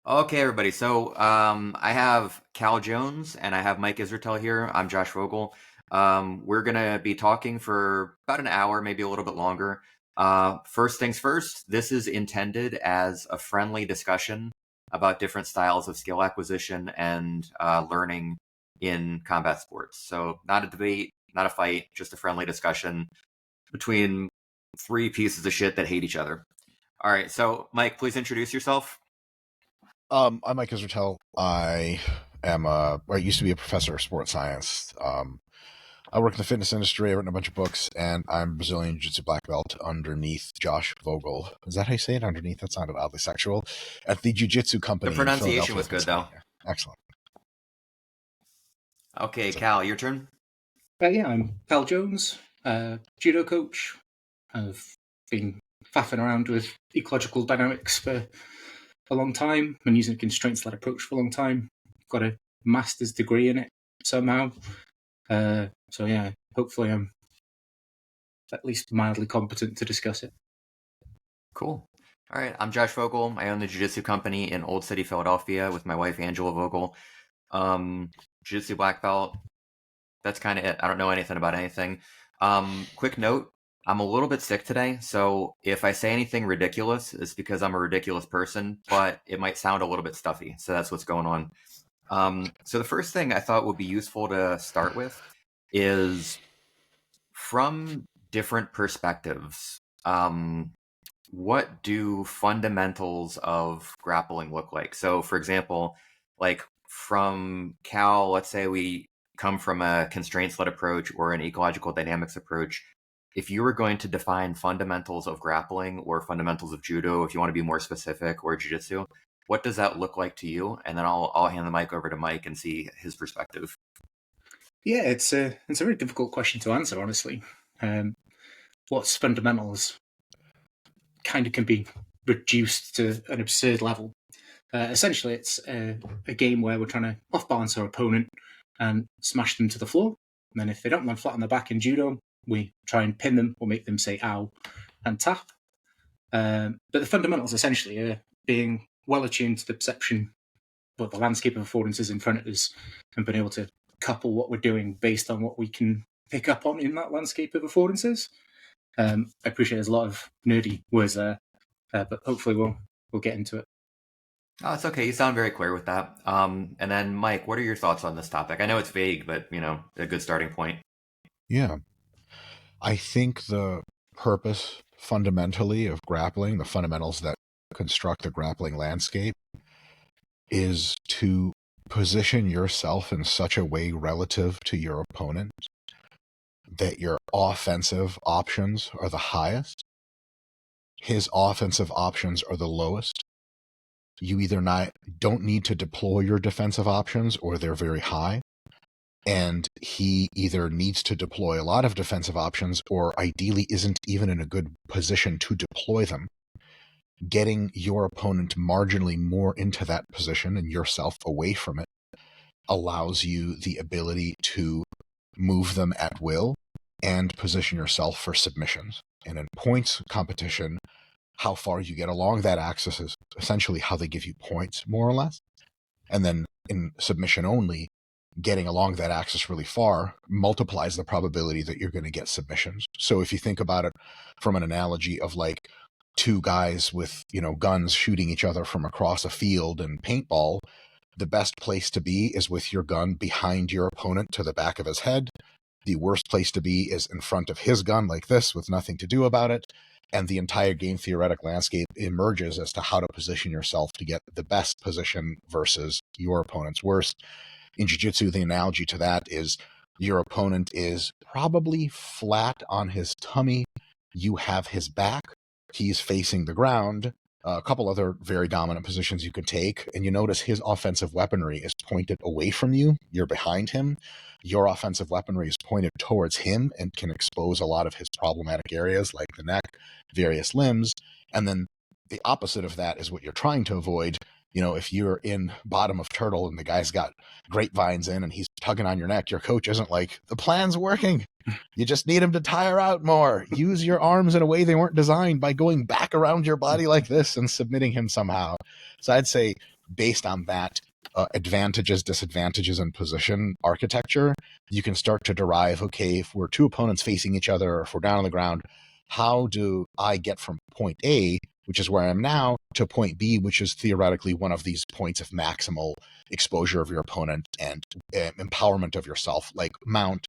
Okay, everybody. So I have Cal Jones and I have Mike Israetel here. I'm Josh Vogel. We're gonna be talking for about an hour, maybe a little bit longer. First things first, this is intended as a friendly discussion about different styles of skill acquisition and learning in combat sports. So not a debate, not a fight, just a friendly discussion between three pieces of shit that hate each other. All right, so Mike, please introduce yourself. I'm Mike Israetel. I used to be a professor of sports science. I work in the fitness industry. I've written a bunch of books, and I'm Brazilian Jiu-Jitsu black belt underneath Josh Vogel. Is that how you say it? Underneath? That sounded oddly sexual. At the Jiu-Jitsu company. The pronunciation was good, though. Excellent. Okay, Cal, your turn. Yeah, I'm Cal Jones, judo coach. I've been faffing around with ecological dynamics for a long time and using a constraints-led approach for a long time. Got a master's degree in it somehow. So yeah, hopefully I'm at least mildly competent to discuss it. Cool. All right, I'm Josh Vogel. I own the Jiu-Jitsu company in Old City, Philadelphia with my wife, Angela Vogel. Jiu-Jitsu black belt. That's kind of it. I don't know anything about anything. Quick note, I'm a little bit sick today, so if I say anything ridiculous, it's because I'm a ridiculous person, but it might sound a little bit stuffy, so that's what's going on. So the first thing I thought would be useful to start with is from different perspectives, what do fundamentals of grappling look like? So for example, like from Cal, let's say we come from a constraints-led approach or an ecological dynamics approach. If you were going to define fundamentals of grappling or fundamentals of judo, if you want to be more specific, or jiu-jitsu, what does that look like to you? And then I'll hand the mic over to Mike and see his perspective. Yeah, it's a very difficult question to answer, honestly. What's fundamentals kind of can be reduced to an absurd level. Essentially, it's a game where we're trying to off-balance our opponent and smash them to the floor. And then if they don't land flat on their back in judo, we try and pin them or make them say ow and tap. But the fundamentals essentially are being well attuned to the perception of the landscape of affordances in front of us and being able to couple what we're doing based on what we can pick up on in that landscape of affordances. I appreciate there's a lot of nerdy words there, but hopefully we'll get into it. Oh, it's okay. You sound very clear with that. And then Mike, what are your thoughts on this topic? I know it's vague, but a good starting point. Yeah. I think the purpose fundamentally of grappling, the fundamentals that construct the grappling landscape, is to position yourself in such a way relative to your opponent that your offensive options are the highest, his offensive options are the lowest. You either don't need to deploy your defensive options or they're very high. And he either needs to deploy a lot of defensive options or ideally isn't even in a good position to deploy them. Getting your opponent marginally more into that position and yourself away from it allows you the ability to move them at will and position yourself for submissions. And in points competition, how far you get along that axis is essentially how they give you points, more or less. And then in submission only, getting along that axis really far multiplies the probability that you're going to get submissions. So if you think about it from an analogy of like two guys with, guns shooting each other from across a field and paintball, the best place to be is with your gun behind your opponent to the back of his head. The worst place to be is in front of his gun like this with nothing to do about it. And the entire game theoretic landscape emerges as to how to position yourself to get the best position versus your opponent's worst. In jiu-jitsu, the analogy to that is your opponent is probably flat on his tummy. You have his back. He's facing the ground. A couple other very dominant positions you could take. And you notice his offensive weaponry is pointed away from you. You're behind him. Your offensive weaponry is pointed towards him and can expose a lot of his problematic areas like the neck, various limbs. And then the opposite of that is what you're trying to avoid. If you're in bottom of turtle and the guy's got grapevines in and he's tugging on your neck, your coach isn't like, the plan's working. You just need him to tire out more. Use your arms in a way they weren't designed by going back around your body like this and submitting him somehow. So I'd say based on that advantages, disadvantages, and position architecture, you can start to derive, okay, if we're two opponents facing each other, or if we're down on the ground, how do I get from point A, which is where I am now, to point B, which is theoretically one of these points of maximal exposure of your opponent and empowerment of yourself, like mount,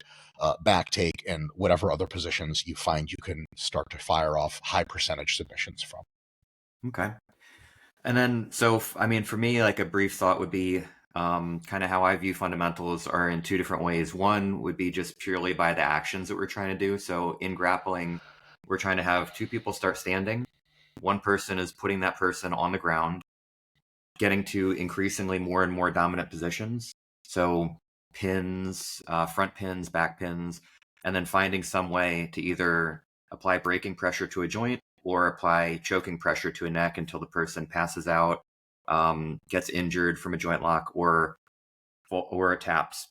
back take, and whatever other positions you find you can start to fire off high percentage submissions from. Okay. And then, so, I mean, for me, like a brief thought would be kind of how I view fundamentals are in two different ways. One would be just purely by the actions that we're trying to do. So in grappling, we're trying to have two people start standing. One person is putting that person on the ground, getting to increasingly more and more dominant positions. So pins, front pins, back pins, and then finding some way to either apply braking pressure to a joint or apply choking pressure to a neck until the person passes out, gets injured from a joint lock, or taps.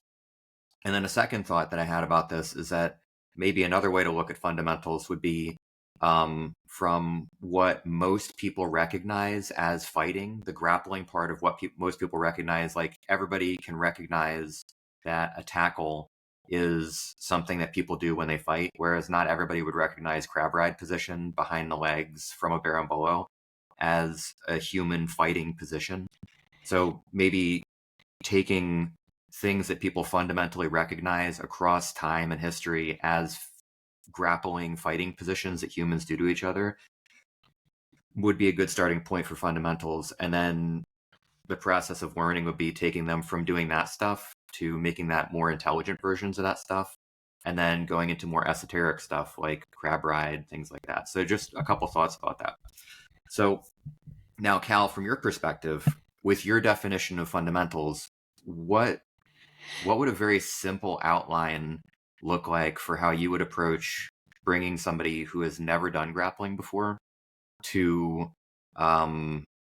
And then a second thought that I had about this is that maybe another way to look at fundamentals would be from what most people recognize as fighting, the grappling part of what most people recognize. Like everybody can recognize that a tackle is something that people do when they fight, whereas not everybody would recognize crab ride position behind the legs from a berimbolo as a human fighting position. So maybe taking things that people fundamentally recognize across time and history as grappling fighting positions that humans do to each other would be a good starting point for fundamentals. And then the process of learning would be taking them from doing that stuff to making that more intelligent versions of that stuff, and then going into more esoteric stuff like crab ride, things like that. So just a couple thoughts about that. So now, Cal, from your perspective, with your definition of fundamentals, what would a very simple outline look like for how you would approach bringing somebody who has never done grappling before to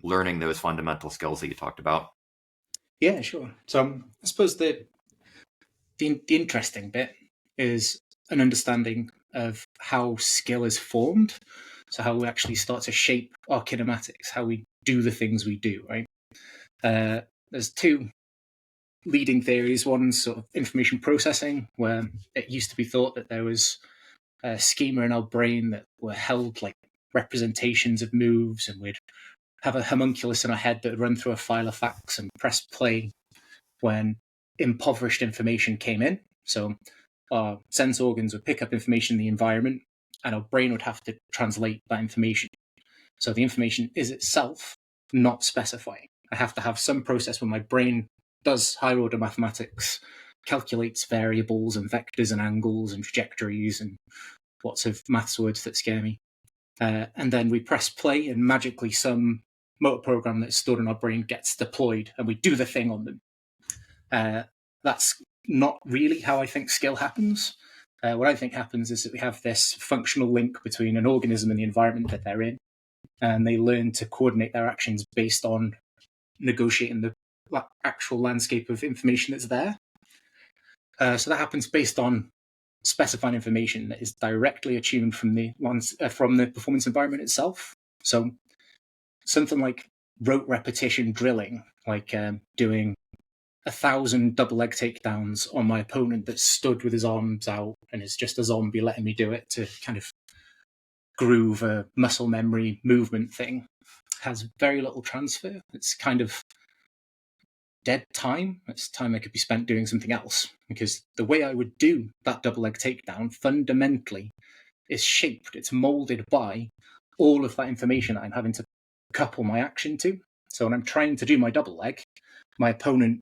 learning those fundamental skills that you talked about? Yeah, sure. So I suppose the interesting bit is an understanding of how skill is formed. So how we actually start to shape our kinematics, how we do the things we do, right? There's two leading theories. One's sort of information processing, where it used to be thought that there was a schema in our brain that were held like representations of moves, and we'd have a homunculus in our head that would run through a file of facts and press play when impoverished information came in. So our sense organs would pick up information in the environment, and our brain would have to translate that information. So the information is itself not specifying. I have to have some process where my brain does higher order mathematics, calculates variables and vectors and angles and trajectories and lots of maths words that scare me. And then we press play, and magically some motor program that's stored in our brain gets deployed, and we do the thing on them. That's not really how I think skill happens. What I think happens is that we have this functional link between an organism and the environment that they're in, and they learn to coordinate their actions based on negotiating the actual landscape of information that's there. So that happens based on specifying information that is directly attuned from the performance environment itself. So something like rote repetition drilling, like doing 1,000 double leg takedowns on my opponent that stood with his arms out and is just a zombie letting me do it to kind of groove a muscle memory movement thing, has very little transfer. It's kind of dead time. It's time that could be spent doing something else, because the way I would do that double leg takedown fundamentally is shaped, it's molded by all of that information I'm having to couple my action to. So when I'm trying to do my double leg, my opponent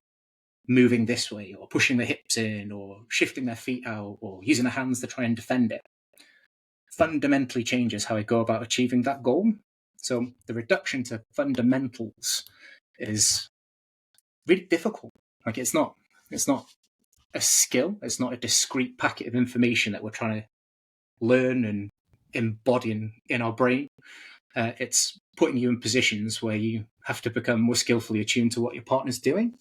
moving this way or pushing the hips in or shifting their feet out or using their hands to try and defend it fundamentally changes how I go about achieving that goal. So the reduction to fundamentals is really difficult. Like it's not a skill. It's not a discrete packet of information that we're trying to learn and embody in our brain. It's putting you in positions where you have to become more skillfully attuned to what your partner's doing.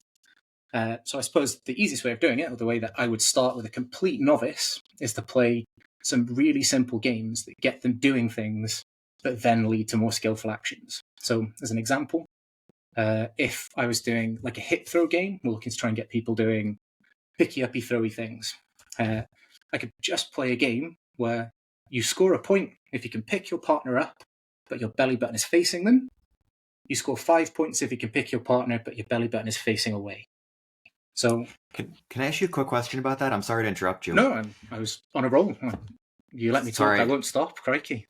So I suppose the easiest way of doing it, or the way that I would start with a complete novice, is to play some really simple games that get them doing things that then lead to more skillful actions. So as an example, If I was doing like a hit throw game, we're looking to try and get people doing picky uppy throwy things. I could just play a game where you score a point if you can pick your partner up, but your belly button is facing them. You score 5 points if you can pick your partner, but your belly button is facing away. So, Can I ask you a quick question about that? I'm sorry to interrupt you. no, I was on a roll. You let me talk, Sorry. I won't stop. Crikey.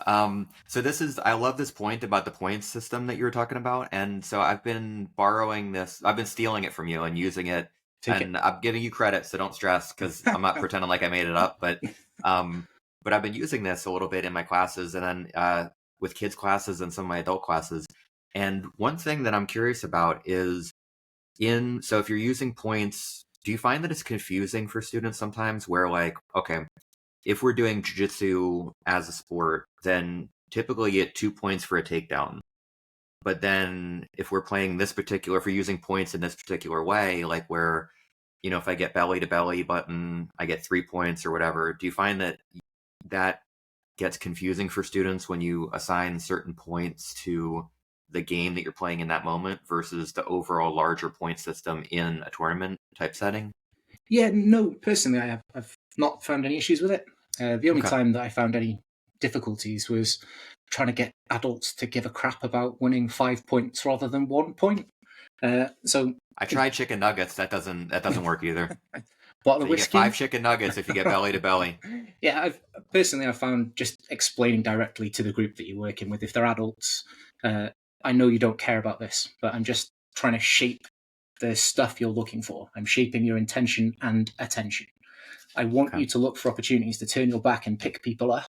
So I love this point about the points system that you were talking about. And so I've been I've been stealing it from you and using it. I'm giving you credit, so don't stress, because I'm not pretending like I made it up. But I've been using this a little bit in my classes, and then with kids' classes and some of my adult classes. And one thing that I'm curious about is so if you're using points, do you find that it's confusing for students sometimes where, like, okay, if we're doing jiu-jitsu as a sport, then typically you get 2 points for a takedown. But then if we're using points in this particular way, like where, if I get belly to belly button, I get 3 points or whatever, do you find that gets confusing for students when you assign certain points to the game that you're playing in that moment versus the overall larger point system in a tournament type setting? Yeah, no, personally, I've not found any issues with it. The only Okay. time that I found any difficulties was trying to get adults to give a crap about winning 5 points rather than 1 point. So I tried chicken nuggets. That doesn't work either. bottle of You get whiskey. 5 chicken nuggets if you get belly to belly. Yeah, I've found just explaining directly to the group that you're working with, if they're adults, I know you don't care about this, but I'm just trying to shape the stuff you're looking for. I'm shaping your intention and attention. I want Okay. you to look for opportunities to turn your back and pick people up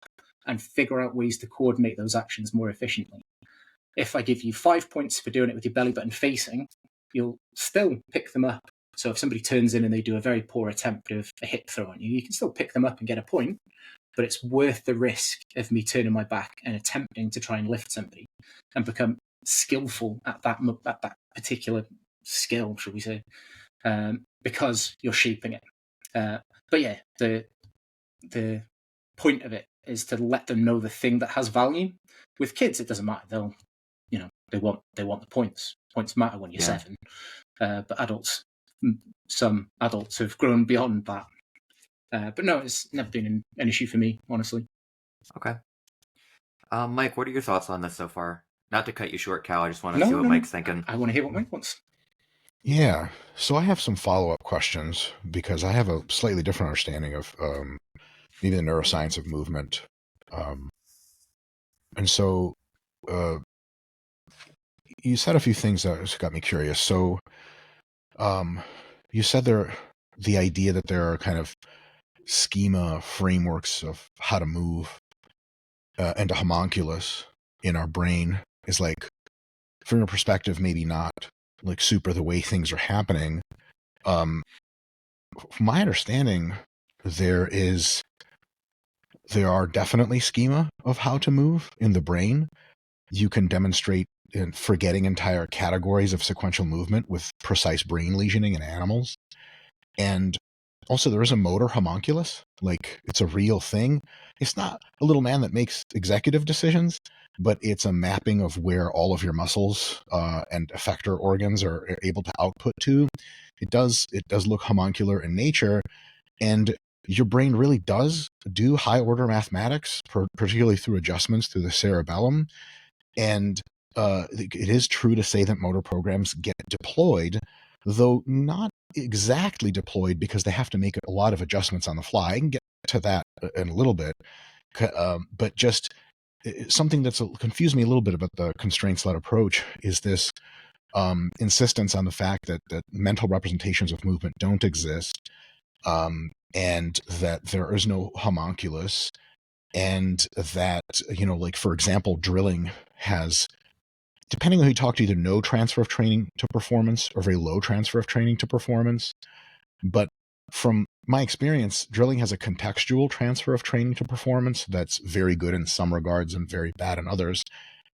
and figure out ways to coordinate those actions more efficiently. If I give you 5 points for doing it with your belly button facing, you'll still pick them up. So if somebody turns in and they do a very poor attempt of a hip throw on you, you can still pick them up and get a point, but it's worth the risk of me turning my back and attempting to try and lift somebody and become skillful at that particular skill, should we say, because you're shaping it. But yeah, the point of it is to let them know the thing that has value. With kids, it doesn't matter. They want the points. Points matter when you're 7. But adults, some adults have grown beyond that. But no, it's never been an issue for me, honestly. Okay. Mike, what are your thoughts on this so far? Not to cut you short, Cal. I just want to see what Mike's thinking. I want to hear what Mike wants. Yeah. So I have some follow-up questions because I have a slightly different understanding of maybe the neuroscience of movement. And so you said a few things that got me curious. So you said the idea that there are kind of schema frameworks of how to move and a homunculus in our brain is, like, from your perspective, maybe not like super the way things are happening. From my understanding, there are definitely schema of how to move in the brain. You can demonstrate in forgetting entire categories of sequential movement with precise brain lesioning in animals. And also there is a motor homunculus, like it's a real thing. It's not a little man that makes executive decisions, but it's a mapping of where all of your muscles and effector organs are able to output to. It does look homuncular in nature, and your brain really does do high order mathematics, particularly through adjustments through the cerebellum. And it is true to say that motor programs get deployed, though not exactly deployed because they have to make a lot of adjustments on the fly. I can get to that in a little bit, but just something that's confused me a little bit about the constraints-led approach is this insistence on the fact that mental representations of movement don't exist, and that there is no homunculus, and that, like, for example, drilling has, depending on who you talk to, either no transfer of training to performance or very low transfer of training to performance. But from my experience, drilling has a contextual transfer of training to performance that's very good in some regards and very bad in others.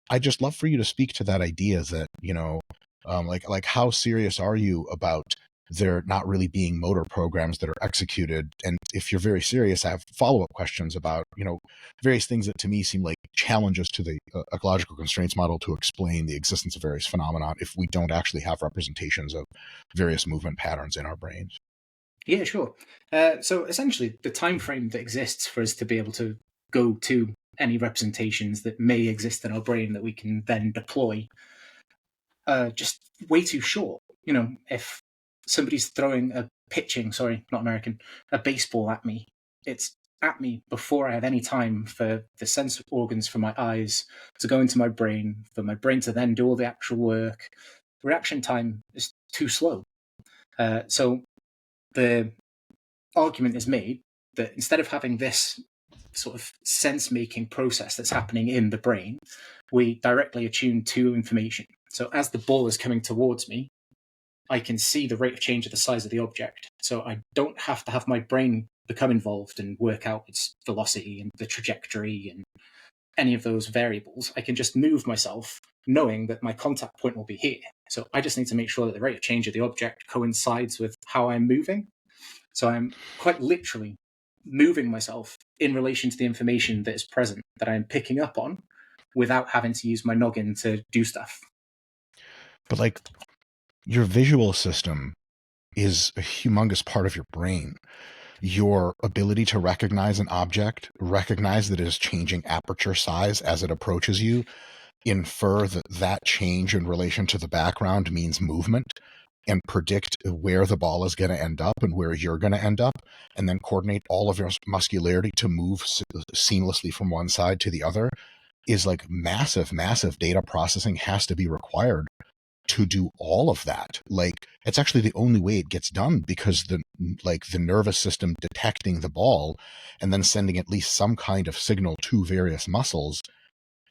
I'd just love for you to speak to that idea that, like how serious are you about They're not really being motor programs that are executed. And if you're very serious, I have follow-up questions about, various things that to me seem like challenges to the ecological constraints model to explain the existence of various phenomena if we don't actually have representations of various movement patterns in our brains. Yeah, sure. So essentially, the time frame that exists for us to be able to go to any representations that may exist in our brain that we can then deploy just way too short. If somebody's throwing a baseball at me, it's at me before I have any time for the sense organs from my eyes to go into my brain, for my brain to then do all the actual work. Reaction time is too slow. So the argument is made that instead of having this sort of sense-making process that's happening in the brain, we directly attune to information. So as the ball is coming towards me, I can see the rate of change of the size of the object. So I don't have to have my brain become involved and work out its velocity and the trajectory and any of those variables. I can just move myself knowing that my contact point will be here. So I just need to make sure that the rate of change of the object coincides with how I'm moving. So I'm quite literally moving myself in relation to the information that is present that I'm picking up on without having to use my noggin to do stuff. But like, your visual system is a humongous part of your brain. Your ability to recognize an object, recognize that it is changing aperture size as it approaches you, infer that that change in relation to the background means movement, and predict where the ball is going to end up and where you're going to end up, and then coordinate all of your muscularity to move seamlessly from one side to the other, is like massive data processing has to be required to do all of that. Like, it's actually the only way it gets done, because the nervous system detecting the ball and then sending at least some kind of signal to various muscles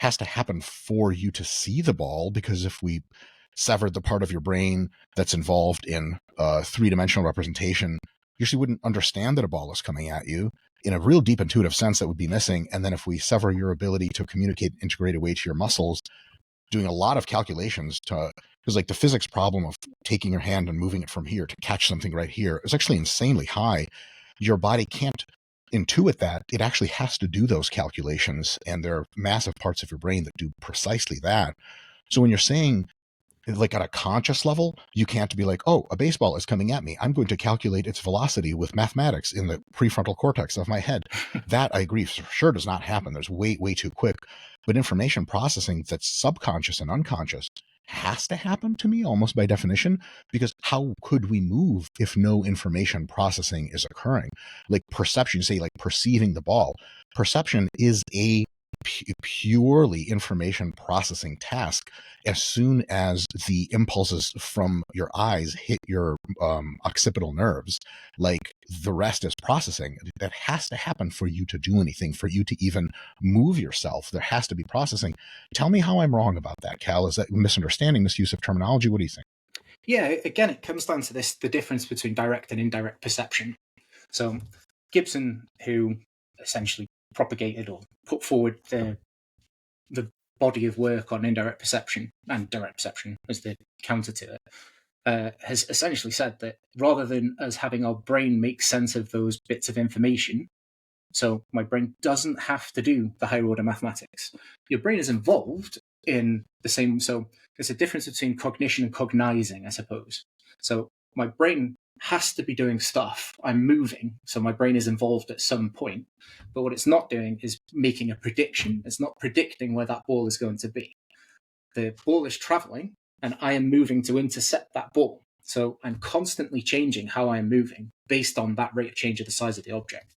has to happen for you to see the ball. Because if we severed the part of your brain that's involved in three-dimensional representation, you usually wouldn't understand that a ball is coming at you. In a real deep intuitive sense, that would be missing. And then if we sever your ability to communicate integrated way to your muscles, doing a lot of calculations because like the physics problem of taking your hand and moving it from here to catch something right here is actually insanely high. Your body can't intuit that. It actually has to do those calculations, and there are massive parts of your brain that do precisely that. So when you're saying, like, at a conscious level, you can't be like, oh, a baseball is coming at me, I'm going to calculate its velocity with mathematics in the prefrontal cortex of my head. That, I agree, for sure does not happen. There's way too quick. But information processing that's subconscious and unconscious has to happen, to me, almost by definition, because how could we move if no information processing is occurring? Like perception, say, like perceiving the ball. Perception is a purely information processing task. As soon as the impulses from your eyes hit your occipital nerves, like, the rest is processing. That has to happen for you to do anything, for you to even move yourself. There has to be processing. Tell me how I'm wrong about that, Cal. Is that misunderstanding, misuse of terminology? What do you think? Yeah, again, it comes down to the difference between direct and indirect perception. So Gibson, who essentially propagated or put forward the body of work on indirect perception and direct perception as the counter to it, has essentially said that rather than us having our brain make sense of those bits of information, so my brain doesn't have to do the higher order mathematics. Your brain is involved in the same, so there's a difference between cognition and cognizing, I suppose. So my brain has to be doing stuff. I'm moving, so my brain is involved at some point. But what it's not doing is making a prediction. It's not predicting where that ball is going to be. The ball is traveling, and I am moving to intercept that ball. So I'm constantly changing how I am moving based on that rate of change of the size of the object.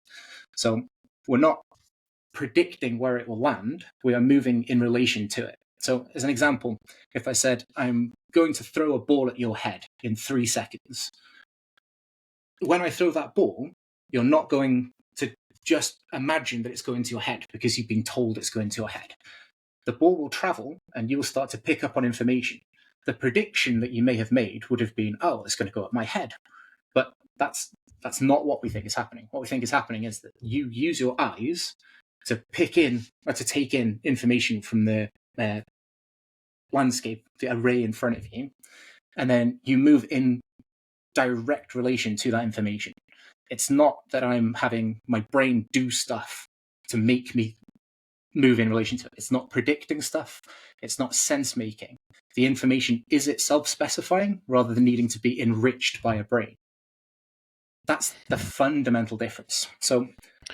So we're not predicting where it will land. We are moving in relation to it. So as an example, if I said, I'm going to throw a ball at your head in 3 seconds, when I throw that ball, you're not going to just imagine that it's going to your head because you've been told it's going to your head. The ball will travel and you'll start to pick up on information. The prediction that you may have made would have been, oh, it's going to go at my head. But that's not what we think is happening. What we think is happening is that you use your eyes to pick in or to take in information from the landscape, the array in front of you, and then you move in direct relation to that information. It's not that I'm having my brain do stuff to make me move in relation to it. It's not predicting stuff. It's not sense making. The information is itself specifying rather than needing to be enriched by a brain. That's the fundamental difference. So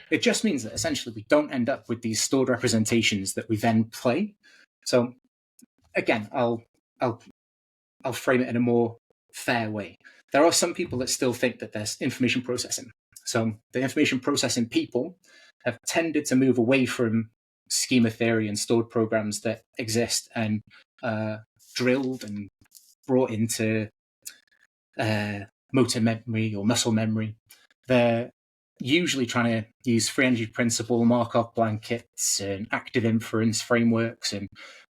it just means that essentially we don't end up with these stored representations that we then play. So again, I'll frame it in a more fair way. There are some people that still think that there's information processing. So the information processing people have tended to move away from schema theory and stored programs that exist and drilled and brought into motor memory or muscle memory. They're usually trying to use free energy principle, Markov blankets, and active inference frameworks, and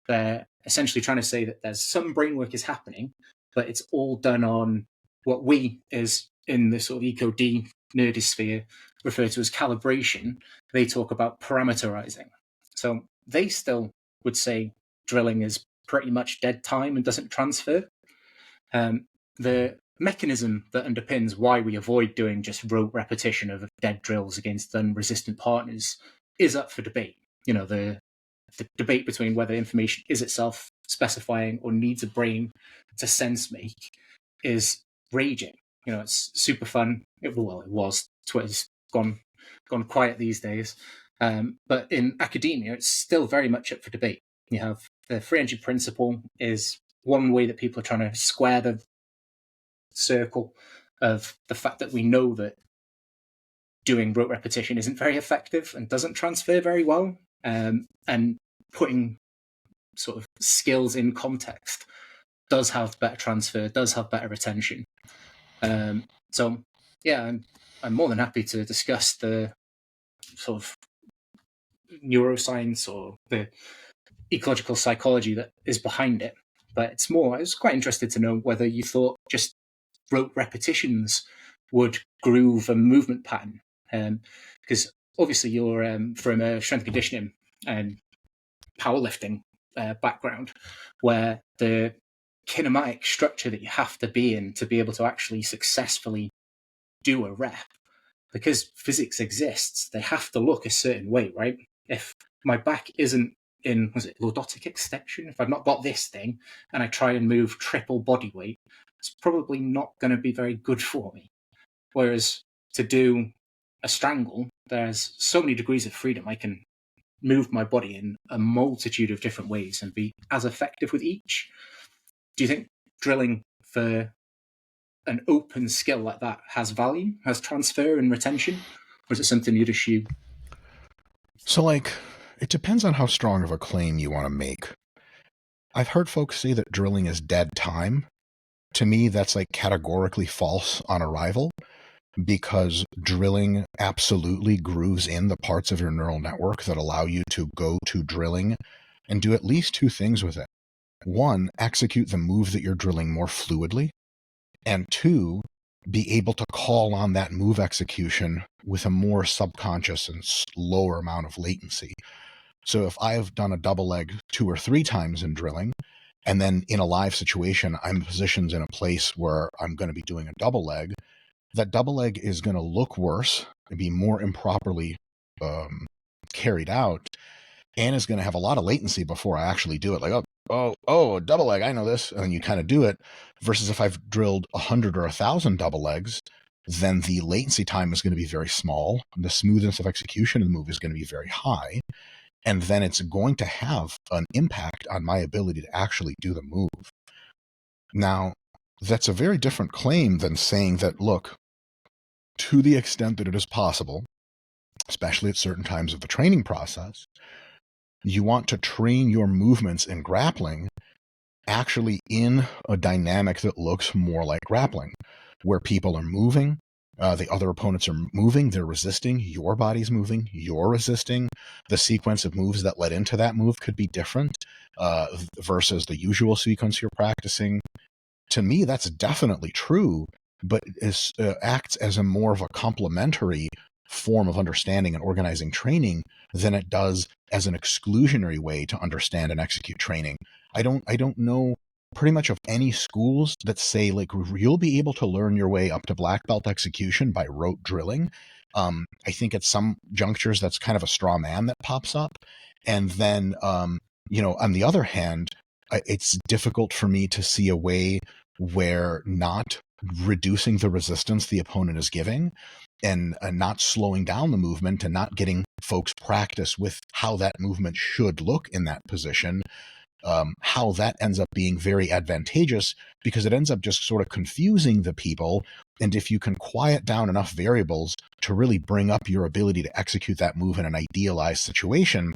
they're essentially trying to say that there's some brain work is happening, but it's all done on what we, as in the sort of eco-D nerdosphere, refer to as calibration. They talk about parameterizing. So they still would say drilling is pretty much dead time and doesn't transfer. The mechanism that underpins why we avoid doing just rote repetition of dead drills against unresistant partners is up for debate. You know, the debate between whether information is itself specifying or needs a brain to sense make is raging. You know, it's super fun. It was. Twitter's gone quiet these days. But in academia, it's still very much up for debate. You have the free energy principle is one way that people are trying to square the circle of the fact that we know that doing rote repetition isn't very effective and doesn't transfer very well, and putting sort of skills in context does have better transfer, does have better retention. So yeah, I'm more than happy to discuss the sort of neuroscience or the ecological psychology that is behind it. But I was quite interested to know whether you thought just rote repetitions would groove a movement pattern. Because obviously you're from a strength conditioning and powerlifting background, where the kinematic structure that you have to be in to be able to actually successfully do a rep, because physics exists, they have to look a certain way, right? If my back isn't in, lordotic extension, if I've not got this thing and I try and move triple body weight, it's probably not going to be very good for me. Whereas to do a strangle, there's so many degrees of freedom. I can move my body in a multitude of different ways and be as effective with each. Do you think drilling for an open skill like that has value, has transfer and retention? Or is it something you'd assume? So, it depends on how strong of a claim you want to make. I've heard folks say that drilling is dead time. To me, that's categorically false on arrival, because drilling absolutely grooves in the parts of your neural network that allow you to go to drilling and do at least two things with it. One, execute the move that you're drilling more fluidly, and two, be able to call on that move execution with a more subconscious and lower amount of latency. So if I've done a double leg 2 or 3 times in drilling, and then in a live situation, I'm positioned in a place where I'm going to be doing a double leg, that double leg is going to look worse and be more improperly carried out, and is going to have a lot of latency before I actually do it. A double leg, I know this, and then you kind of do it. Versus if I've drilled 100 or 1,000 double legs, then the latency time is going to be very small. The smoothness of execution of the move is going to be very high. And then it's going to have an impact on my ability to actually do the move. Now, that's a very different claim than saying that, look, to the extent that it is possible, especially at certain times of the training process, you want to train your movements in grappling actually in a dynamic that looks more like grappling, where people are moving, the other opponents are moving, they're resisting, your body's moving, you're resisting. The sequence of moves that led into that move could be different versus the usual sequence you're practicing. To me, that's definitely true, but it acts as a more of a complementary form of understanding and organizing training than it does as an exclusionary way to understand and execute training. I don't know pretty much of any schools that say like you'll be able to learn your way up to black belt execution by rote drilling. I think at some junctures that's kind of a straw man that pops up. And then, on the other hand, it's difficult for me to see a way where not reducing the resistance the opponent is giving and not slowing down the movement and not getting folks practice with how that movement should look in that position, how that ends up being very advantageous because it ends up just sort of confusing the people. And if you can quiet down enough variables to really bring up your ability to execute that move in an idealized situation,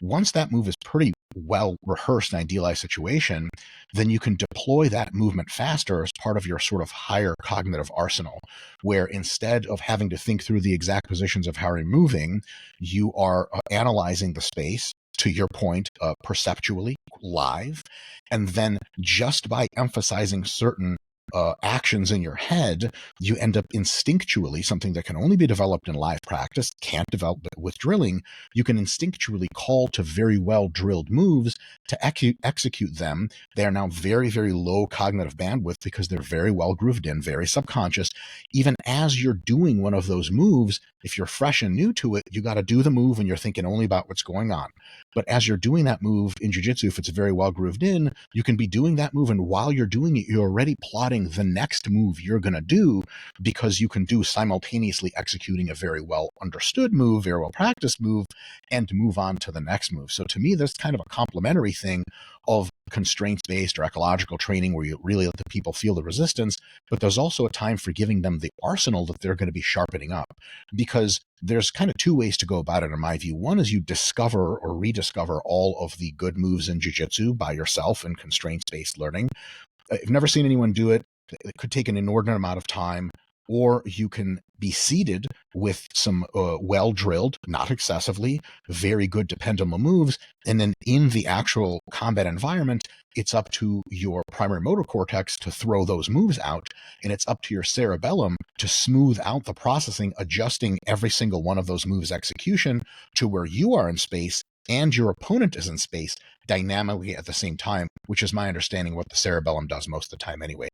once that move is pretty well rehearsed and idealized situation, then you can deploy that movement faster as part of your sort of higher cognitive arsenal, where instead of having to think through the exact positions of how you're moving, you are analyzing the space, to your point, perceptually live, and then just by emphasizing certain actions in your head, you end up instinctually, something that can only be developed in live practice, can't develop with drilling, you can instinctually call to very well drilled moves to execute them. They are now very, very low cognitive bandwidth because they're very well grooved in, very subconscious. Even as you're doing one of those moves, if you're fresh and new to it, you got to do the move and you're thinking only about what's going on. But as you're doing that move in jiu-jitsu, if it's very well grooved in, you can be doing that move, and while you're doing it, you're already plotting the next move you're going to do, because you can do simultaneously executing a very well understood move, very well practiced move, and move on to the next move. So to me, there's kind of a complementary thing of constraints-based or ecological training where you really let the people feel the resistance, but there's also a time for giving them the arsenal that they're going to be sharpening up, because there's kind of two ways to go about it in my view. One is you discover or rediscover all of the good moves in jiu-jitsu by yourself in constraints-based learning. I've never seen anyone do it. It could take an inordinate amount of time, or you can be seated with some well-drilled, not excessively, very good dependable moves, and then in the actual combat environment, it's up to your primary motor cortex to throw those moves out, and it's up to your cerebellum to smooth out the processing, adjusting every single one of those moves' execution to where you are in space and your opponent is in space dynamically at the same time, which is my understanding what the cerebellum does most of the time anyway.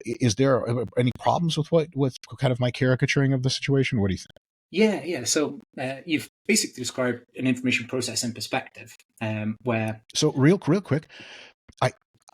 Is there any problems with kind of my caricaturing of the situation? What do you think? Yeah. So you've basically described an information processing perspective, where. So real quick,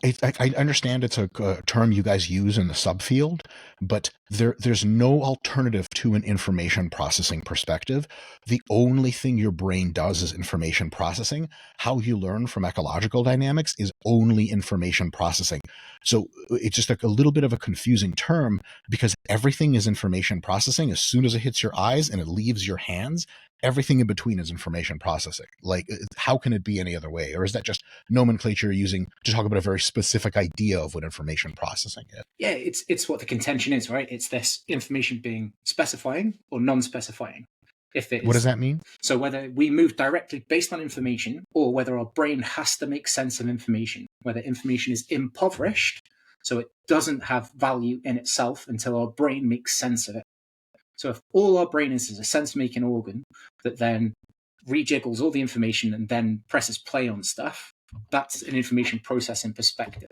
I understand it's a term you guys use in the subfield, but there's no alternative to an information processing perspective. The only thing your brain does is information processing. How you learn from ecological dynamics is only information processing. So it's just like a little bit of a confusing term, because everything is information processing. As soon as it hits your eyes and it leaves your hands, everything in between is information processing. Like, how can it be any other way? Or is that just nomenclature you're using to talk about a very specific idea of what information processing is? Yeah, it's what the contention is, right? It's this information being specifying or non-specifying. What does that mean? So whether we move directly based on information, or whether our brain has to make sense of information, whether information is impoverished, so it doesn't have value in itself until our brain makes sense of it. So if all our brain is a sense-making organ that then rejiggles all the information and then presses play on stuff, that's an information processing perspective.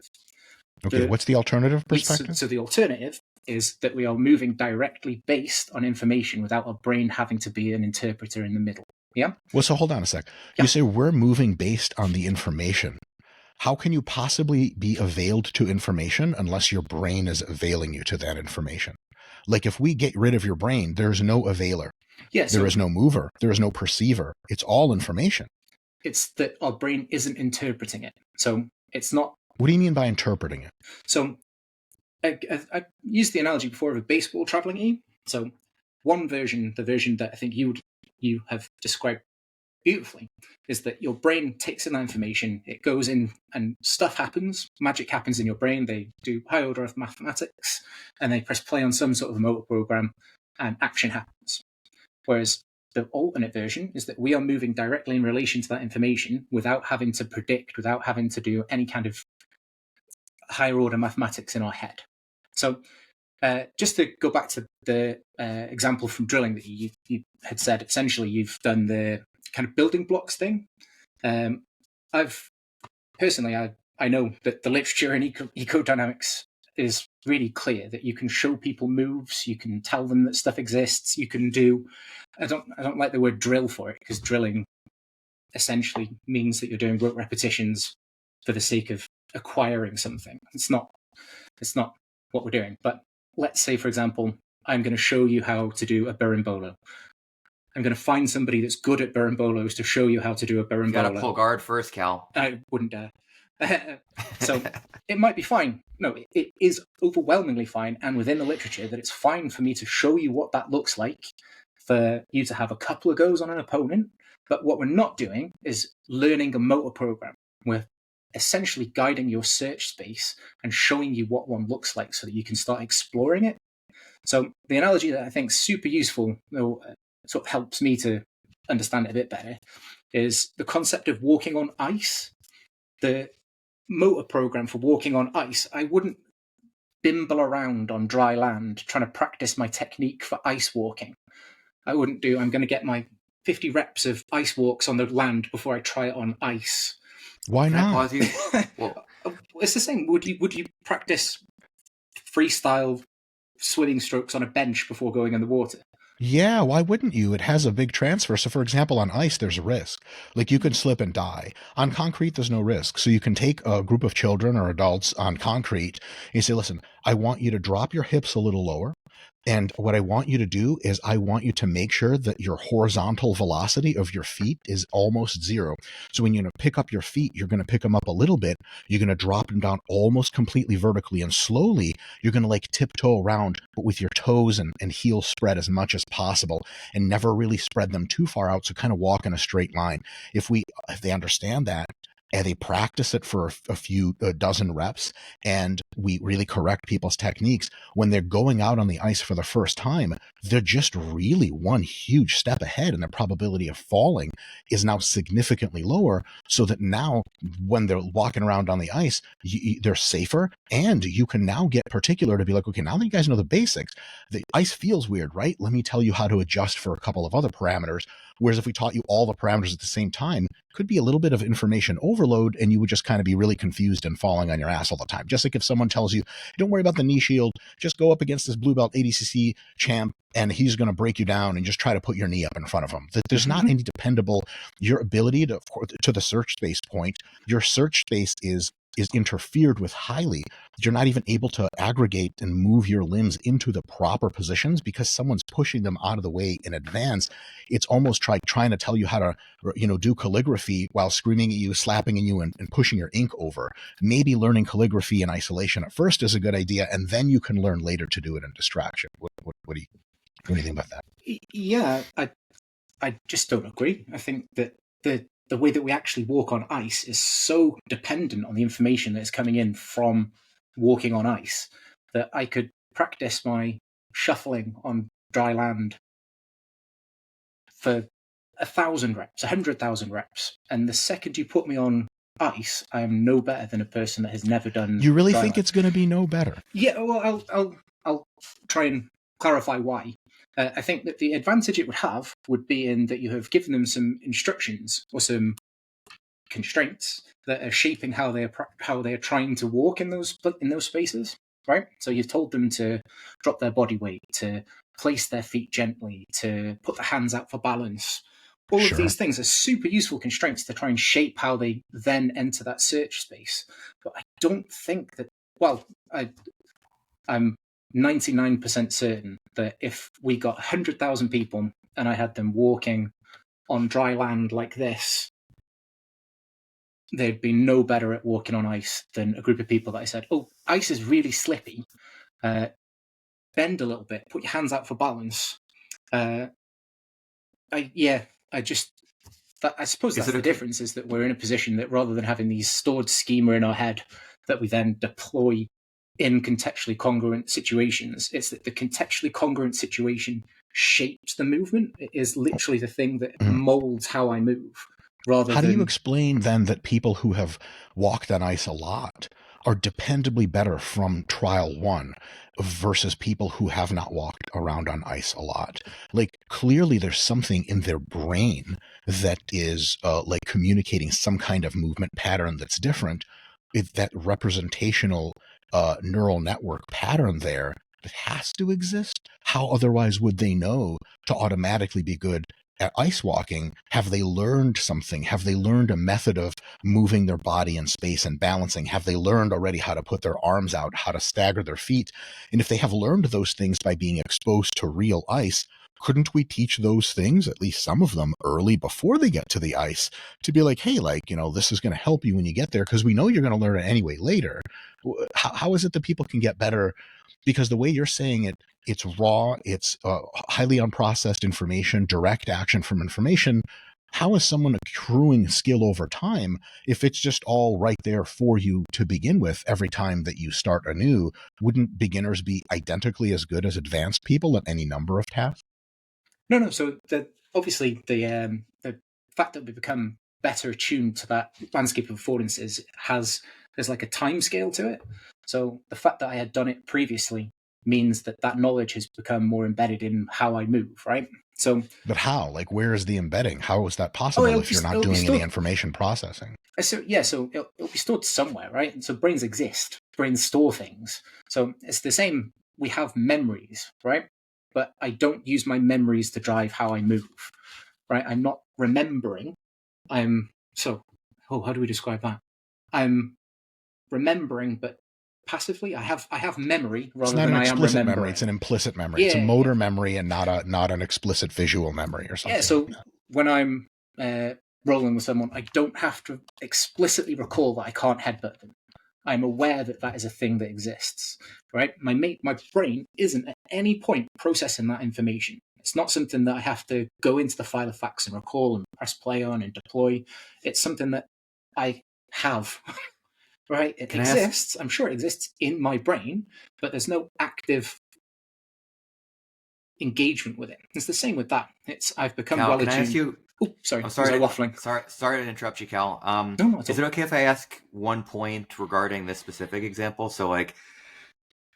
Okay, what's the alternative perspective? So the alternative is that we are moving directly based on information without our brain having to be an interpreter in the middle. Yeah? Well, so hold on a sec. Yeah. You say we're moving based on the information. How can you possibly be availed to information unless your brain is availing you to that information? Like, if we get rid of your brain, there's no availer. Yeah, there is no mover. There is no perceiver. It's all information. It's that our brain isn't interpreting it. So it's not. What do you mean by interpreting it? So I used the analogy before of a baseball traveling E. So one version, the version that I think you have described beautifully, is that your brain takes in that information, it goes in and stuff happens, magic happens in your brain, they do high order of mathematics, and they press play on some sort of a motor program, and action happens. Whereas the alternate version is that we are moving directly in relation to that information without having to predict, without having to do any kind of higher order mathematics in our head. So just to go back to the example from drilling that you had said, essentially you've done the kind of building blocks thing. I I know that the literature in ecodynamics is really clear that you can show people moves, you can tell them that stuff exists, you can do. I don't like the word drill for it, because drilling essentially means that you're doing rote repetitions for the sake of acquiring something. It's not what we're doing. But let's say, for example, I'm going to show you how to do a berimbolo. I'm going to find somebody that's good at berimbolos to show you how to do a berimbolo. You gotta pull guard first, Cal. I wouldn't dare. So it might be fine. No, it is overwhelmingly fine, and within the literature, that it's fine for me to show you what that looks like, for you to have a couple of goes on an opponent. But what we're not doing is learning a motor program. We're essentially guiding your search space and showing you what one looks like so that you can start exploring it. So the analogy that I think is super useful, sort of helps me to understand it a bit better, is the concept of walking on ice. The motor program for walking on ice, I wouldn't bimble around on dry land trying to practice my technique for ice walking. I wouldn't do, I'm going to get my 50 reps of ice walks on the land before I try it on ice. Why Can I not? pause you? Well, It's the same. Would you practice freestyle swimming strokes on a bench before going in the water? Yeah, why wouldn't you? It has a big transfer. So, for example, on ice, there's a risk. Like you can slip and die. On concrete, there's no risk. So you can take a group of children or adults on concrete and you say, listen, I want you to drop your hips a little lower. And what I want you to do is I want you to make sure that your horizontal velocity of your feet is almost zero. So when you pick up your feet, you're going to pick them up a little bit. You're going to drop them down almost completely vertically, and slowly you're going to like tiptoe around, but with your toes and heels spread as much as possible, and never really spread them too far out. So kind of walk in a straight line. If they understand that, and they practice it for a dozen reps, and we really correct people's techniques, when they're going out on the ice for the first time, they're just really one huge step ahead, and the probability of falling is now significantly lower, so that now when they're walking around on the ice, they're safer, and you can now get particular to be like, okay, now that you guys know the basics, the ice feels weird, right? Let me tell you how to adjust for a couple of other parameters. Whereas if we taught you all the parameters at the same time, could be a little bit of information overload, and you would just kind of be really confused and falling on your ass all the time. Just like if someone tells you, don't worry about the knee shield, just go up against this blue belt ADCC champ and he's going to break you down, and just try to put your knee up in front of him. That there's not any dependable, your ability to the search space point, your search space is interfered with highly. You're not even able to aggregate and move your limbs into the proper positions because someone's pushing them out of the way in advance. It's almost trying to tell you how to, do calligraphy while screaming at you, slapping at you, and pushing your ink over. Maybe learning calligraphy in isolation at first is a good idea, and then you can learn later to do it in distraction. What do you think about that? Yeah, I just don't agree. I think that the way that we actually walk on ice is so dependent on the information that's coming in from walking on ice that I could practice my shuffling on dry land for 1,000 reps, 100,000 reps, and the second you put me on ice, I am no better than a person that has never done. You really think it's going to be no better? Yeah, well, I'll try and clarify why. I think that the advantage it would have would be in that you have given them some instructions or some constraints that are shaping how they are trying to walk in those spaces, right? So you've told them to drop their body weight, to place their feet gently, to put their hands out for balance. All of these things are super useful constraints to try and shape how they then enter that search space. But I don't think that. Well, I'm 99% certain that if we got 100,000 people and I had them walking on dry land like this, they'd be no better at walking on ice than a group of people that I said, oh, ice is really slippy. Bend a little bit, put your hands out for balance. I suppose that's the difference, is that we're in a position that rather than having these stored schema in our head that we then deploy in contextually congruent situations, it's that the contextually congruent situation shapes the movement. It is literally the thing that molds how I move. How do you explain then that people who have walked on ice a lot are dependably better from trial one versus people who have not walked around on ice a lot? Like, clearly there's something in their brain that is like communicating some kind of movement pattern that's different. that representational neural network pattern there, it has to exist. How otherwise would they know to automatically be good at ice walking? Have they learned something? Have they learned a method of moving their body in space and balancing? Have they learned already how to put their arms out, how to stagger their feet? And if they have learned those things by being exposed to real ice, couldn't we teach those things, at least some of them, early before they get to the ice, to be like, hey, like, this is going to help you when you get there, because we know you're going to learn it anyway later. How is it that people can get better? Because the way you're saying it, it's raw, it's highly unprocessed information, direct action from information. How is someone accruing skill over time if it's just all right there for you to begin with every time that you start anew? Wouldn't beginners be identically as good as advanced people at any number of tasks? No. So obviously the fact that we become better attuned to that landscape of affordances there's like a time scale to it. So the fact that I had done it previously means that knowledge has become more embedded in how I move, right? So, but how? Like, where is the embedding? How is that possible if you're not doing any information processing? So it'll be stored somewhere, right? And so brains exist. Brains store things. So it's the same. We have memories, right? But I don't use my memories to drive how I move, right? I'm not remembering. How do we describe that? I'm remembering, but passively. I have memory rather than I am remembering. It's not an explicit memory; it's an implicit memory. It's a motor memory and not an explicit visual memory or something. Yeah. So when I'm rolling with someone, I don't have to explicitly recall that I can't headbutt them. I'm aware that is a thing that exists, right? My brain isn't at any point processing that information. It's not something that I have to go into the file of facts and recall and press play on and deploy. It's something that I have, right? It exists. I'm sure it exists in my brain, but there's no active engagement with it. It's the same with that. I've become Cal, well attuned. Can I ask you? Oh, sorry. I'm sorry. Waffling. Sorry to interrupt you, Cal. No, is it okay if I ask one point regarding this specific example? So, like,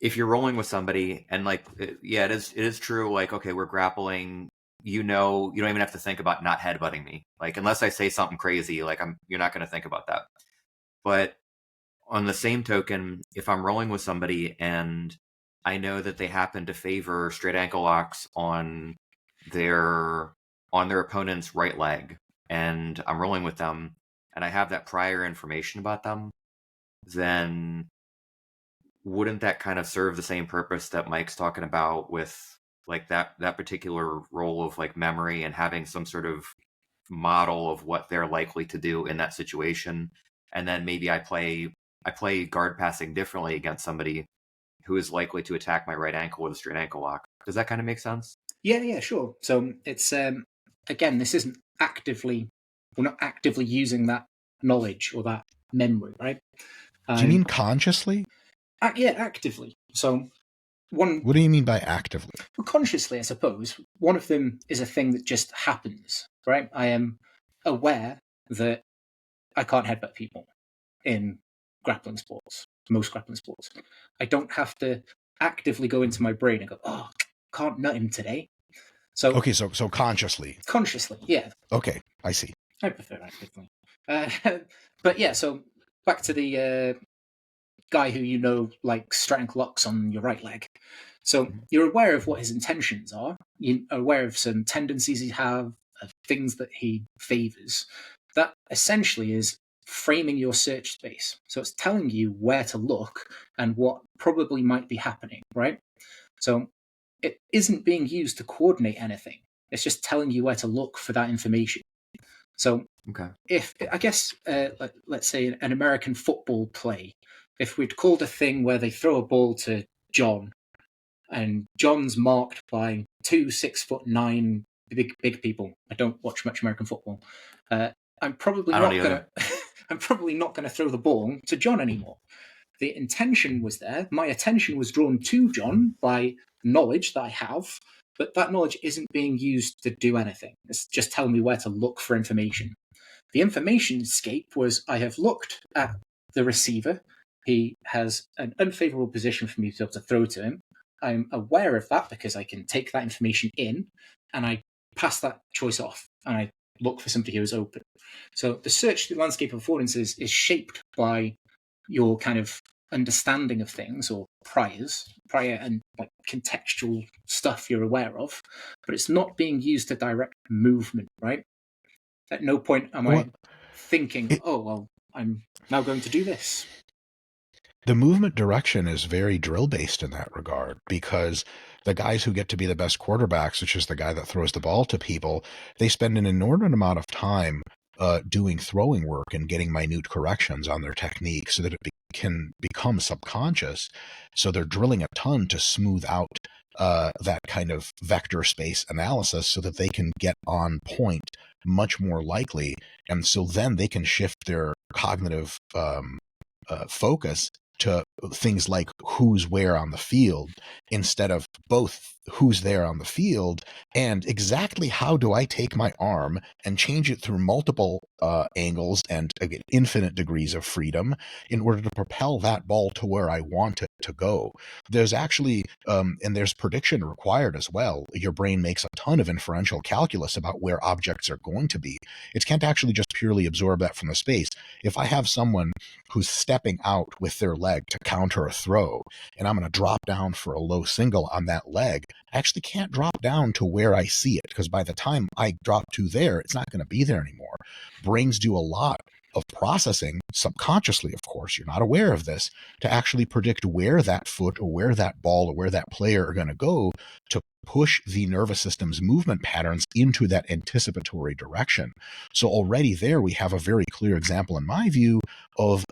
if you're rolling with somebody and, like, yeah, it is true. Like, okay, we're grappling. You don't even have to think about not headbutting me. Like, unless I say something crazy, like, you're not going to think about that. But on the same token, if I'm rolling with somebody and I know that they happen to favor straight ankle locks on their opponent's right leg, and I'm rolling with them, and I have that prior information about them, then wouldn't that kind of serve the same purpose that Mike's talking about with, like, that particular role of, like, memory and having some sort of model of what they're likely to do in that situation? And then maybe I play guard passing differently against somebody who is likely to attack my right ankle with a straight ankle lock. Does that kind of make sense? Yeah, sure. So it's again, this isn't we're not actively using that knowledge or that memory, right? Do you mean consciously? Yeah, actively. So what do you mean by actively? Well, consciously, I suppose. One of them is a thing that just happens, right? I am aware that I can't headbutt people in grappling sports, most grappling sports. I don't have to actively go into my brain and go, oh, can't nut him today. So okay, so consciously. Consciously, yeah. Okay, I see. I prefer actively. But yeah, so back to the guy who like straight ankle locks on your right leg. So you're aware of what his intentions are. You're aware of some tendencies he have, of things that he favors. That essentially is framing your search space. So it's telling you where to look and what probably might be happening, right? So it isn't being used to coordinate anything. It's just telling you where to look for that information. So if, I guess, let's say an American football play, if we'd called a thing where they throw a ball to John, and John's marked by 2 6'9" big people. I don't watch much American football. I'm probably not going to throw the ball to John anymore. The intention was there. My attention was drawn to John by knowledge that I have, but that knowledge isn't being used to do anything. It's just telling me where to look for information. The information escape was I have looked at the receiver. He has an unfavorable position for me to be able to throw to him. I'm aware of that because I can take that information in and I pass that choice off and I look for somebody who is open. So the search landscape of affordances is shaped by your kind of understanding of things or prior and like contextual stuff you're aware of, but it's not being used to direct movement, right? At no point am I thinking, oh, well, I'm now going to do this. The movement direction is very drill based in that regard, because the guys who get to be the best quarterbacks, which is the guy that throws the ball to people, they spend an inordinate amount of time doing throwing work and getting minute corrections on their technique so that it can become subconscious. So they're drilling a ton to smooth out that kind of vector space analysis so that they can get on point much more likely. And so then they can shift their cognitive focus to things like who's where on the field, instead of both who's there on the field and exactly how do I take my arm and change it through multiple angles and again, infinite degrees of freedom in order to propel that ball to where I want it to go. There's actually, and there's prediction required as well. Your brain makes a ton of inferential calculus about where objects are going to be. It can't actually just purely absorb that from the space. If I have someone who's stepping out with their leg to counter a throw, and I'm going to drop down for a low single on that leg, I actually can't drop down to where I see it, because by the time I drop to there, it's not going to be there anymore. Brains do a lot of processing subconsciously, of course, you're not aware of this, to actually predict where that foot or where that ball or where that player are going to go to push the nervous system's movement patterns into that anticipatory direction. So already there we have a very clear example, in my view, of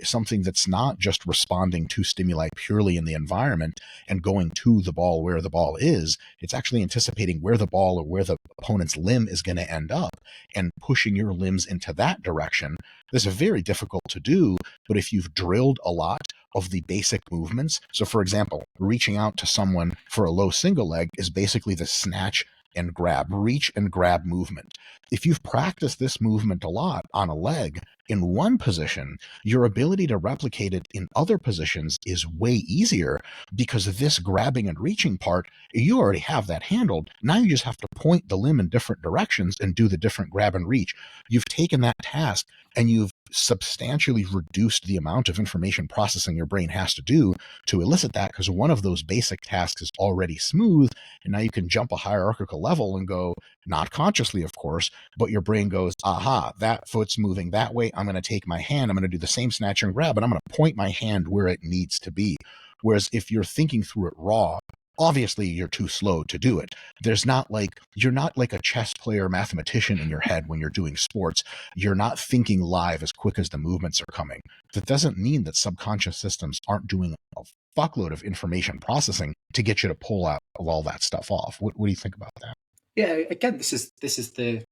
something that's not just responding to stimuli purely in the environment and going to the ball where the ball is. It's actually anticipating where the ball or where the opponent's limb is going to end up and pushing your limbs into that direction. This is very difficult to do, but if you've drilled a lot of the basic movements, so for example, reaching out to someone for a low single leg is basically the snatch and grab, reach and grab movement. If you've practiced this movement a lot on a leg in one position, your ability to replicate it in other positions is way easier, because this grabbing and reaching part, you already have that handled. Now you just have to point the limb in different directions and do the different grab and reach. You've taken that task and you've substantially reduced the amount of information processing your brain has to do to elicit that, because one of those basic tasks is already smooth, and now you can jump a hierarchical level and go, not consciously of course, but your brain goes, aha, that foot's moving that way, I'm going to take my hand, I'm going to do the same snatch and grab, and I'm going to point my hand where it needs to be. Whereas if you're thinking through it raw, obviously you're too slow to do it. You're not like a chess player mathematician in your head when you're doing sports. You're not thinking live as quick as the movements are coming. That doesn't mean that subconscious systems aren't doing a fuckload of information processing to get you to pull out all that stuff off. What do you think about that? Yeah, again, this is the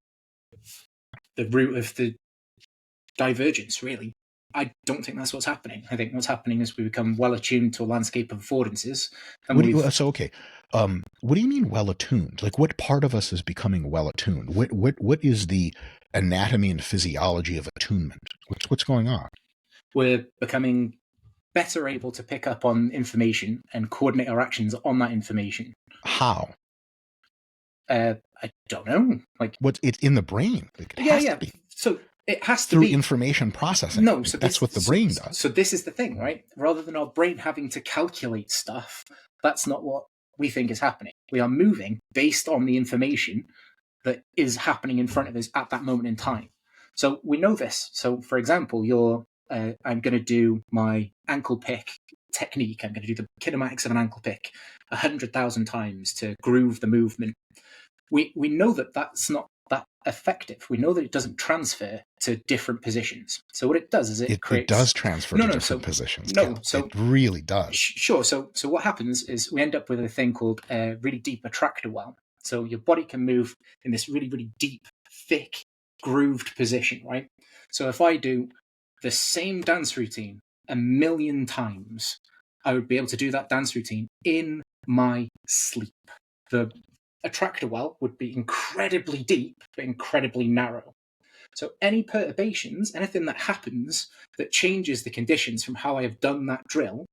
root of the divergence, really. I don't think that's what's happening. I think what's happening is we become well attuned to a landscape of affordances. And what do you mean well attuned? Like, what part of us is becoming well attuned? What is the anatomy and physiology of attunement? What's going on? We're becoming better able to pick up on information and coordinate our actions on that information. How? I don't know. Like, it's in the brain. Like, it has to be. So it has to through be information processing. No, so that's what the brain does. So this is the thing, right? Rather than our brain having to calculate stuff, that's not what we think is happening. We are moving based on the information that is happening in front of us at that moment in time. So we know this. So, for example, I'm going to do my ankle pick technique. I'm going to do the kinematics of an ankle pick 100,000 times to groove the movement. We know that that's not that effective. We know that it doesn't transfer to different positions. So what it does is it creates... It does transfer to different positions. It really does. Sure. So what happens is we end up with a thing called a really deep attractor well. So your body can move in this really, really deep, thick, grooved position, right? So if I do the same dance routine 1,000,000 times, I would be able to do that dance routine in my sleep. The attractor well would be incredibly deep, but incredibly narrow. So any perturbations, anything that happens that changes the conditions from how I have done that drill,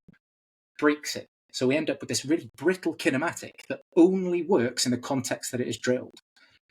breaks it. So we end up with this really brittle kinematic that only works in the context that it is drilled.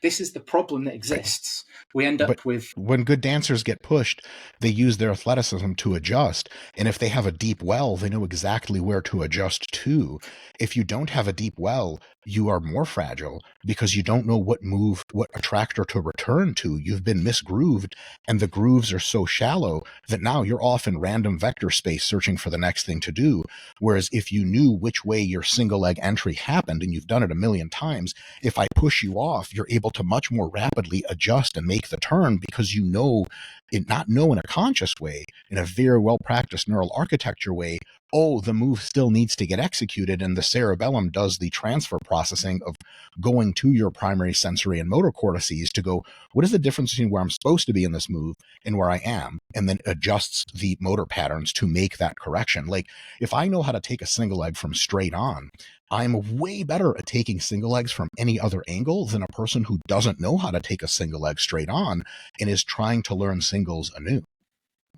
This is the problem that exists. We end up with... When good dancers get pushed, they use their athleticism to adjust. And if they have a deep well, they know exactly where to adjust to. If you don't have a deep well, you are more fragile because you don't know what attractor to return to. You've been misgrooved, and the grooves are so shallow that now you're off in random vector space searching for the next thing to do. Whereas if you knew which way your single leg entry happened, and you've done it a million times, if I push you off, you're able to much more rapidly adjust and make the turn because you know, in a conscious way, in a very well practiced neural architecture way, oh, the move still needs to get executed, and the cerebellum does the transfer processing of going to your primary sensory and motor cortices to go, what is the difference between where I'm supposed to be in this move and where I am, and then adjusts the motor patterns to make that correction. Like, if I know how to take a single leg from straight on, I'm way better at taking single legs from any other angle than a person who doesn't know how to take a single leg straight on and is trying to learn singles anew.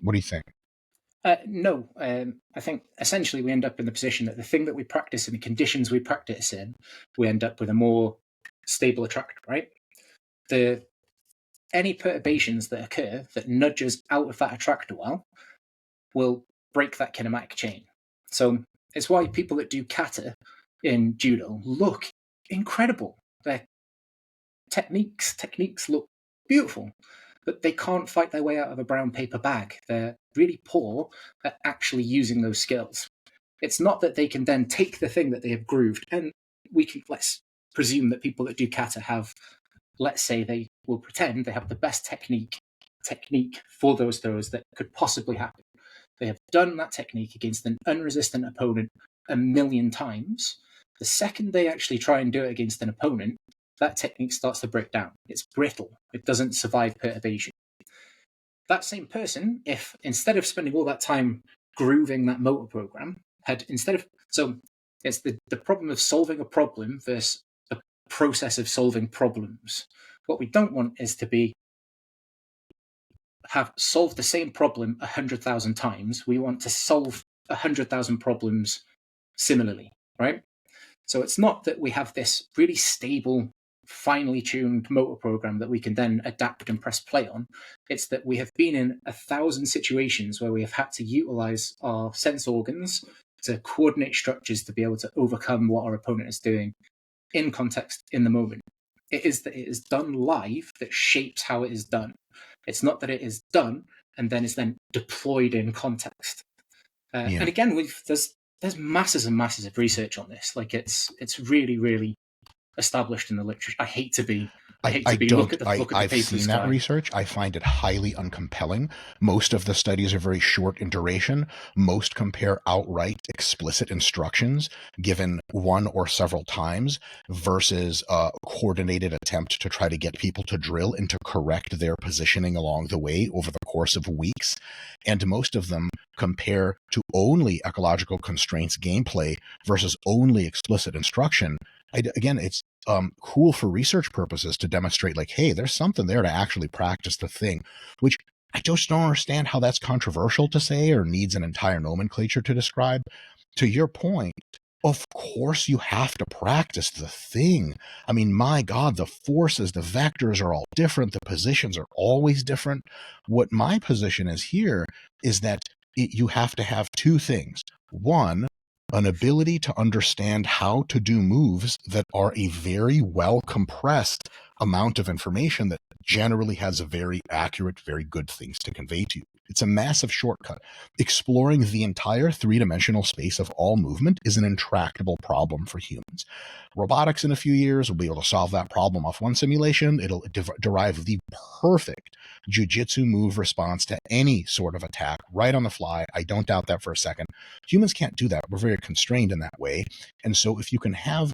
What do you think? No, I think essentially we end up in the position that the thing that we practice in the conditions we practice in, we end up with a more stable attractor, right? Any perturbations that occur that nudge us out of that attractor well will break that kinematic chain. So it's why people that do kata in judo look incredible. Their techniques look beautiful, but they can't fight their way out of a brown paper bag. They're really poor at actually using those skills. It's not that they can then take the thing that they have grooved, and let's presume that people that do kata have, let's say they will pretend they have the best technique for those throws that could possibly happen. They have done that technique against an unresistant opponent a million times. The second they actually try and do it against an opponent, that technique starts to break down. It's brittle. It doesn't survive perturbation. That same person, if instead of spending all that time grooving that motor program, so it's the problem of solving a problem versus a process of solving problems. What we don't want is to have solved the same problem 100,000 times. We want to solve 100,000 problems similarly, right? So it's not that we have this really stable, finely tuned motor program that we can then adapt and press play on. It's that we have been in 1,000 situations where we have had to utilize our sense organs to coordinate structures to be able to overcome what our opponent is doing in context in the moment. It is that it is done live that shapes how it is done. It's not that it is done and then is then deployed in context. And again, there's masses and masses of research on this. Like it's really, really established in the literature. I hate to be look at the I've papers seen that research. I find it highly uncompelling. Most of the studies are very short in duration. Most compare outright explicit instructions given one or several times versus a coordinated attempt to try to get people to drill and to correct their positioning along the way over the course of weeks. And most of them compare to only ecological constraints gameplay versus only explicit instruction. Again, it's cool for research purposes to demonstrate, like, hey, there's something there to actually practice the thing, which I just don't understand how that's controversial to say or needs an entire nomenclature to describe. To your point, of course you have to practice the thing. I mean, my God, the forces, the vectors are all different. The positions are always different. What my position is here is that you have to have two things. One, an ability to understand how to do moves that are a very well compressed amount of information that generally has a very accurate, very good things to convey to you. It's a massive shortcut. Exploring the entire three-dimensional space of all movement is an intractable problem for humans. Robotics in a few years will be able to solve that problem off one simulation. It'll derive the perfect jiu-jitsu move response to any sort of attack right on the fly. I don't doubt that for a second. Humans can't do that. We're very constrained in that way. And so if you can have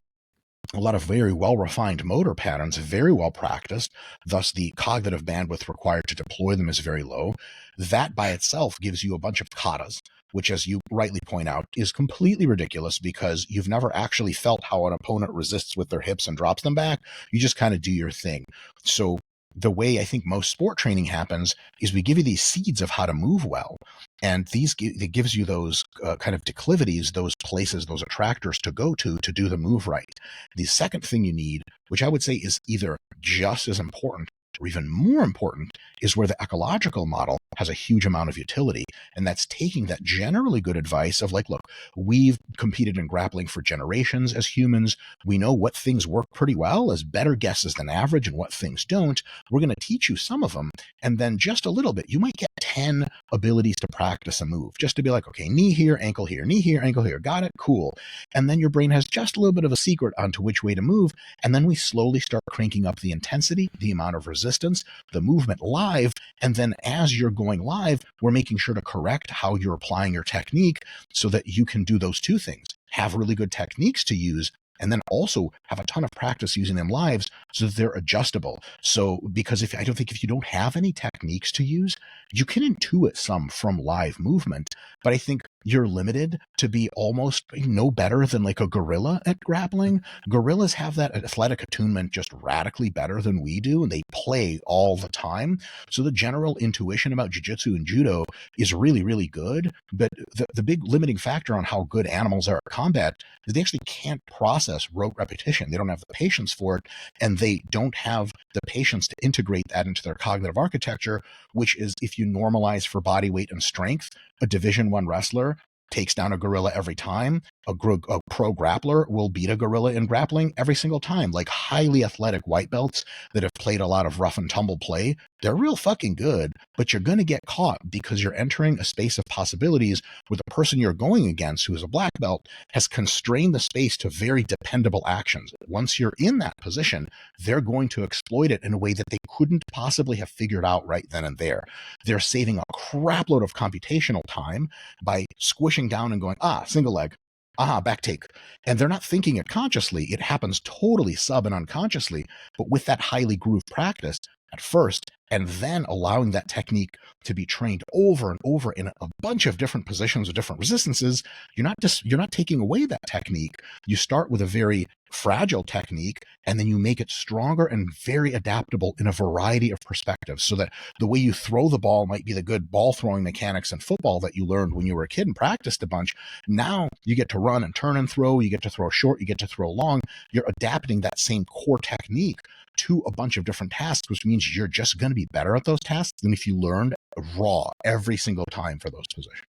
a lot of very well-refined motor patterns, very well practiced, thus the cognitive bandwidth required to deploy them is very low, that by itself gives you a bunch of katas, which, as you rightly point out, is completely ridiculous because you've never actually felt how an opponent resists with their hips and drops them back. You just kind of do your thing. So the way I think most sport training happens is we give you these seeds of how to move well. And it gives you those kind of declivities, those places, those attractors to go to do the move right. The second thing you need, which I would say is either just as important or even more important, is where the ecological model has a huge amount of utility. And that's taking that generally good advice of like, look, we've competed in grappling for generations as humans. We know what things work pretty well as better guesses than average and what things don't. We're going to teach you some of them. And then just a little bit, you might get 10 abilities to practice a move, just to be like, okay, knee here, ankle here, knee here, ankle here. Got it? Cool. And then your brain has just a little bit of a secret onto which way to move. And then we slowly start cranking up the intensity, the amount of resistance, the movement live. And then as you're going live, we're making sure to correct how you're applying your technique so that you can do those two things, have really good techniques to use, and then also have a ton of practice using them lives so that they're adjustable. So, because I don't think if you don't have any techniques to use, you can intuit some from live movement, but I think you're limited to be almost no better than like a gorilla at grappling. Gorillas have that athletic attunement just radically better than we do, and they play all the time. So the general intuition about jiu-jitsu and judo is really, really good. But the big limiting factor on how good animals are at combat is they actually can't process rote repetition. They don't have the patience for it, and they don't have the patience to integrate that into their cognitive architecture, which is if you normalize for body weight and strength, a Division I wrestler takes down a gorilla every time. A pro grappler will beat a gorilla in grappling every single time. Like highly athletic white belts that have played a lot of rough and tumble play, they're real fucking good, but you're going to get caught because you're entering a space of possibilities where the person you're going against, who is a black belt, has constrained the space to very dependable actions. Once you're in that position, they're going to exploit it in a way that they couldn't possibly have figured out right then and there. They're saving a crapload of computational time by squishing down and going, single leg, back take. And they're not thinking it consciously. It happens totally sub and unconsciously, but with that highly grooved practice at first, and then allowing that technique to be trained over and over in a bunch of different positions with different resistances, you're not taking away that technique. You start with a very fragile technique, and then you make it stronger and very adaptable in a variety of perspectives, so that the way you throw the ball might be the good ball throwing mechanics in football that you learned when you were a kid and practiced a bunch. Now you get to run and turn and throw, you get to throw short, you get to throw long. You're adapting that same core technique to a bunch of different tasks, which means you're just going to be better at those tasks than if you learned raw every single time for those positions.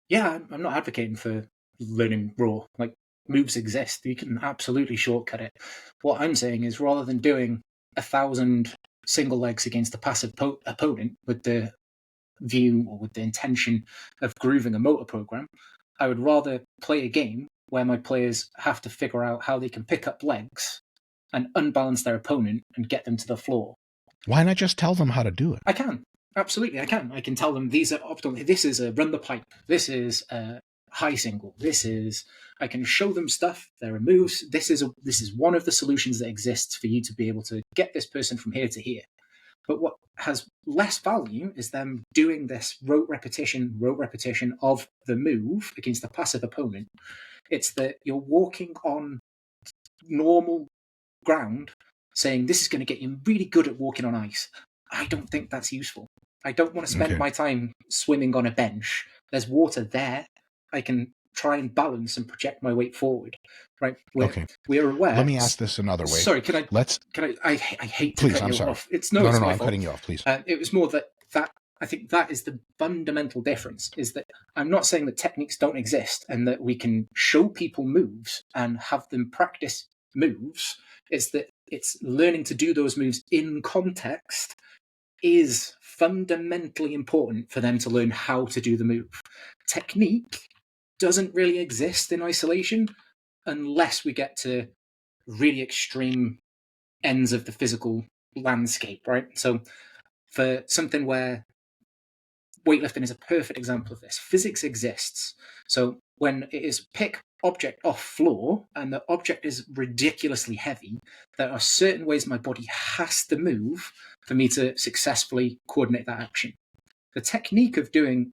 Yeah, I'm not advocating for learning raw. Like, moves exist. You can absolutely shortcut it. What I'm saying is, rather than doing 1,000 single legs against a passive opponent with the view or with the intention of grooving a motor program, I would rather play a game where my players have to figure out how they can pick up legs and unbalance their opponent and get them to the floor. Why not just tell them how to do it? I can. Absolutely, I can. I can tell them these are optimal. This is a run the pipe. This is a high single. I can show them stuff. There are moves. This is one of the solutions that exists for you to be able to get this person from here to here. But what has less value is them doing this rote repetition of the move against a passive opponent. It's that you're walking on normal ground saying this is going to get you really good at walking on ice. I don't think that's useful. I don't want to spend my time swimming on a bench. There's water there. I can try and balance and project my weight forward. Right? We're aware. Let me ask this another way. Sorry, can I hate to please, cut you sorry. off. It's my fault. I'm cutting you off, please. It was more that I think that is the fundamental difference, is that I'm not saying that techniques don't exist and that we can show people moves and have them practice moves. It's that it's learning to do those moves in context is fundamentally important for them to learn how to do the move. Technique doesn't really exist in isolation unless we get to really extreme ends of the physical landscape, right? So for something where weightlifting is a perfect example of this, physics exists. So when it is pick object off floor and the object is ridiculously heavy, there are certain ways my body has to move for me to successfully coordinate that action. The technique of doing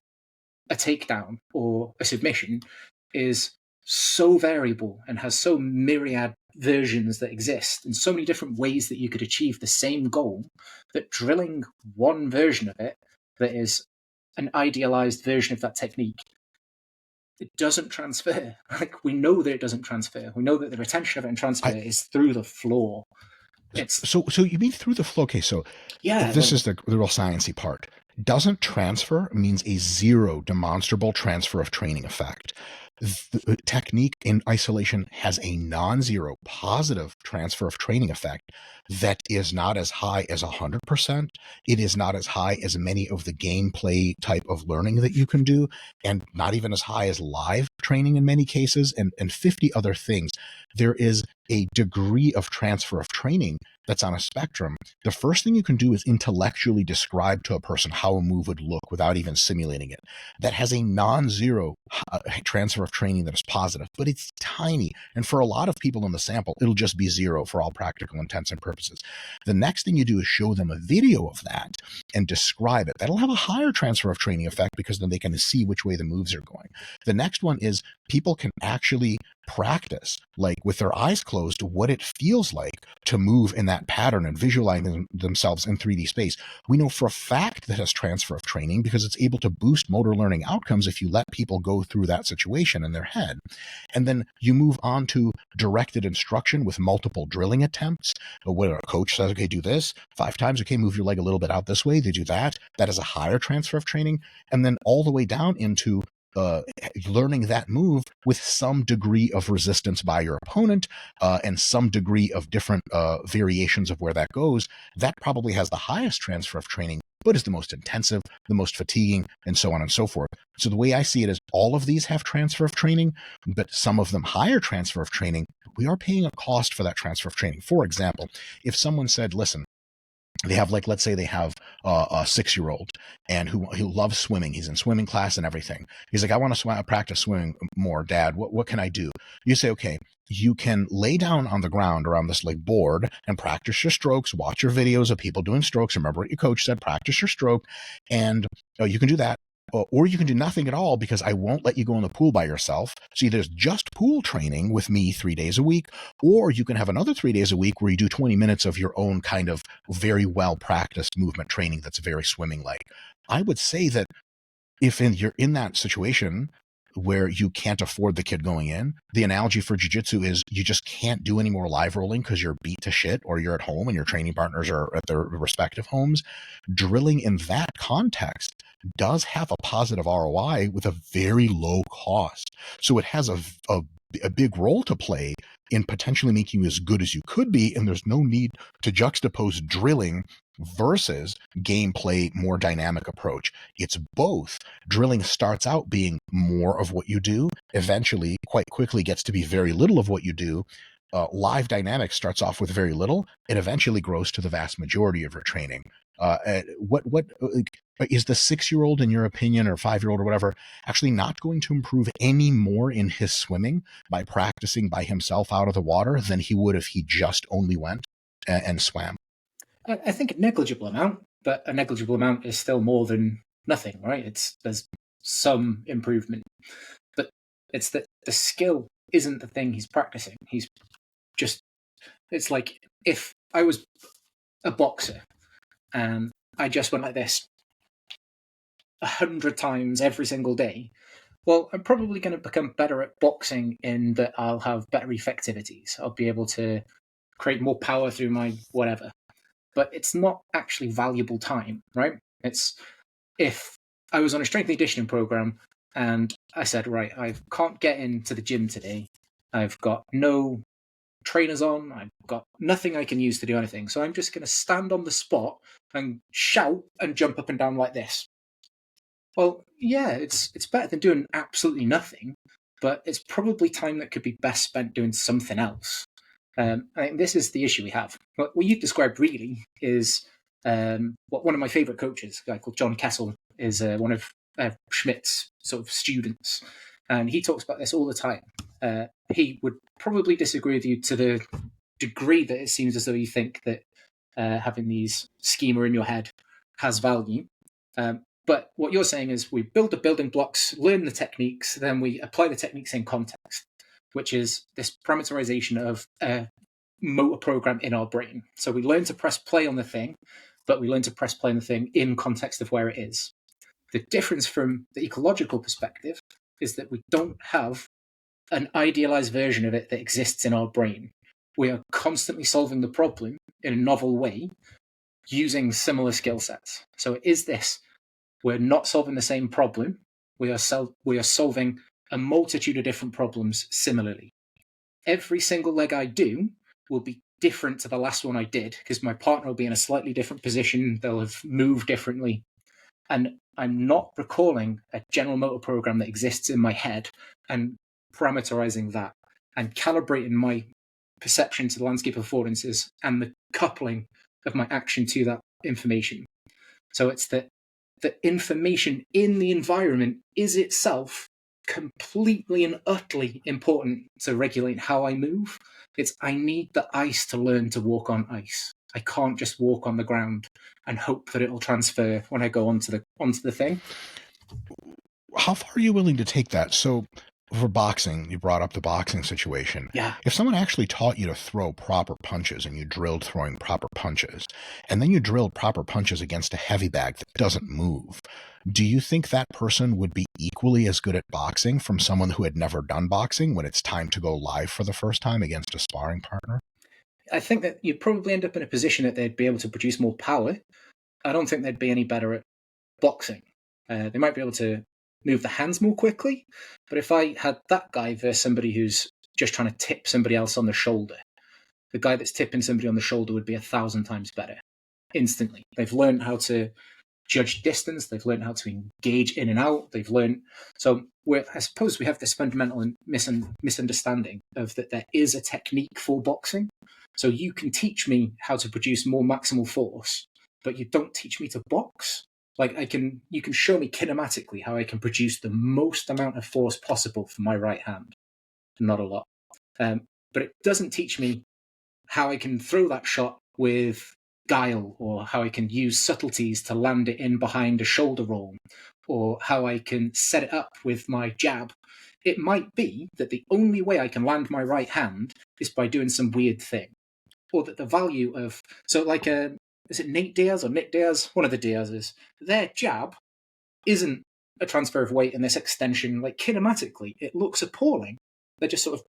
a takedown or a submission is so variable and has so myriad versions that exist and so many different ways that you could achieve the same goal, that drilling one version of it that is an idealized version of that technique, it doesn't transfer. Like, we know that it doesn't transfer. We know that the retention of it and transfer is through the floor. So you mean through the flow? Okay, so Yeah, this is the real sciencey part. Doesn't transfer means a zero demonstrable transfer of training effect. The technique in isolation has a non-zero positive transfer of training effect that is not as high as 100%. It is not as high as many of the gameplay type of learning that you can do, and not even as high as live training in many cases, and 50 other things. There is a degree of transfer of training that's on a spectrum. The first thing you can do is intellectually describe to a person how a move would look without even simulating it. That has a non-zero transfer of training that is positive, but it's tiny. And for a lot of people in the sample, it'll just be zero for all practical intents and purposes. The next thing you do is show them a video of that and describe it. That'll have a higher transfer of training effect because then they can see which way the moves are going. The next one is people can actually practice, like with their eyes closed, what it feels like to move in that pattern and visualizing themselves in 3D space. We know for a fact that has transfer of training because it's able to boost motor learning outcomes if you let people go through that situation in their head. And then you move on to directed instruction with multiple drilling attempts, where a coach says, okay, do this 5 times. Okay, move your leg a little bit out this way. They do that. That is a higher transfer of training. And then all the way down into learning that move with some degree of resistance by your opponent and some degree of different variations of where that goes. That probably has the highest transfer of training, but is the most intensive, the most fatiguing, and so on and so forth. So the way I see it is all of these have transfer of training, but some of them higher transfer of training. We are paying a cost for that transfer of training. For example, if someone said, listen, they have, like, let's say they have a 6-year-old and who loves swimming. He's in swimming class and everything. He's like, I want to practice swimming more, Dad. What can I do? You say, okay, you can lay down on the ground or on this like board and practice your strokes, watch your videos of people doing strokes. Remember what your coach said, practice your stroke. And you can do that. Or you can do nothing at all because I won't let you go in the pool by yourself. So there's just pool training with me 3 days a week, or you can have another 3 days a week where you do 20 minutes of your own kind of very well practiced movement training that's very swimming like. I would say that if you're in that situation where you can't afford the kid going in, the analogy for jiu-jitsu is you just can't do any more live rolling because you're beat to shit or you're at home and your training partners are at their respective homes. Drilling in that context does have a positive ROI with a very low cost. So it has a big role to play in potentially making you as good as you could be, and there's no need to juxtapose drilling versus gameplay, more dynamic approach. It's both. Drilling starts out being more of what you do, eventually quite quickly gets to be very little of what you do. Live dynamics starts off with very little, it eventually grows to the vast majority of your training. What is the 6-year-old, in your opinion, or 5-year-old or whatever, actually not going to improve any more in his swimming by practicing by himself out of the water than he would if he just only went and swam? I think a negligible amount, but a negligible amount is still more than nothing, right? There's some improvement, but it's that the skill isn't the thing he's practicing. It's like if I was a boxer and I just went like this 100 times every single day, well, I'm probably going to become better at boxing in that I'll have better effectivities. I'll be able to create more power through my whatever. But it's not actually valuable time, right? It's if I was on a strength and conditioning program and I said, right, I can't get into the gym today. I've got no trainers on. I've got nothing I can use to do anything. So I'm just going to stand on the spot and shout and jump up and down like this. Well, yeah, it's better than doing absolutely nothing, but it's probably time that could be best spent doing something else. I think this is the issue we have. What you described really is what one of my favourite coaches, a guy called John Kessel, is one of Schmidt's sort of students, and he talks about this all the time. He would probably disagree with you to the degree that it seems as though you think that having these schema in your head has value. But what you're saying is we build the building blocks, learn the techniques, then we apply the techniques in context. which is this parameterization of a motor program in our brain. So we learn to press play on the thing, but we learn to press play on the thing in context of where it is. The difference from the ecological perspective is that we don't have an idealized version of it that exists in our brain. We are constantly solving the problem in a novel way using similar skill sets. So it is this. We're not solving the same problem. We are solving a multitude of different problems similarly. Every single leg I do will be different to the last one I did because my partner will be in a slightly different position. They'll have moved differently. And I'm not recalling a general motor program that exists in my head and parameterizing that and calibrating my perception to the landscape of affordances and the coupling of my action to that information. So it's that the information in the environment is itself completely and utterly important to regulate how I move. I need the ice to learn to walk on ice. I can't just walk on the ground and hope that it'll transfer when I go onto the thing. How far are you willing to take that? So for boxing, you brought up the boxing situation. Yeah. If someone actually taught you to throw proper punches and you drilled throwing proper punches, and then you drilled proper punches against a heavy bag that doesn't move, do you think that person would be equally as good at boxing from someone who had never done boxing when it's time to go live for the first time against a sparring partner? I think that you'd probably end up in a position that they'd be able to produce more power. I don't think they'd be any better at boxing. They might be able to move the hands more quickly, but if I had that guy versus somebody who's just trying to tip somebody else on the shoulder, the guy that's tipping somebody on the shoulder would be 1,000 times better instantly. They've learned how to judge distance. They've learned how to engage in and out. They've learned. So I suppose we have this fundamental misunderstanding of that there is a technique for boxing. So you can teach me how to produce more maximal force, but you don't teach me to box. Like you can show me kinematically how I can produce the most amount of force possible for my right hand. Not a lot. But it doesn't teach me how I can throw that shot with guile, or how I can use subtleties to land it in behind a shoulder roll, or how I can set it up with my jab. It might be that the only way I can land my right hand is by doing some weird thing. Or that the value of... So like, is it Nate Diaz or Nick Diaz? One of the Diazes. Their jab isn't a transfer of weight in this extension. Like, kinematically, it looks appalling. They're just sort of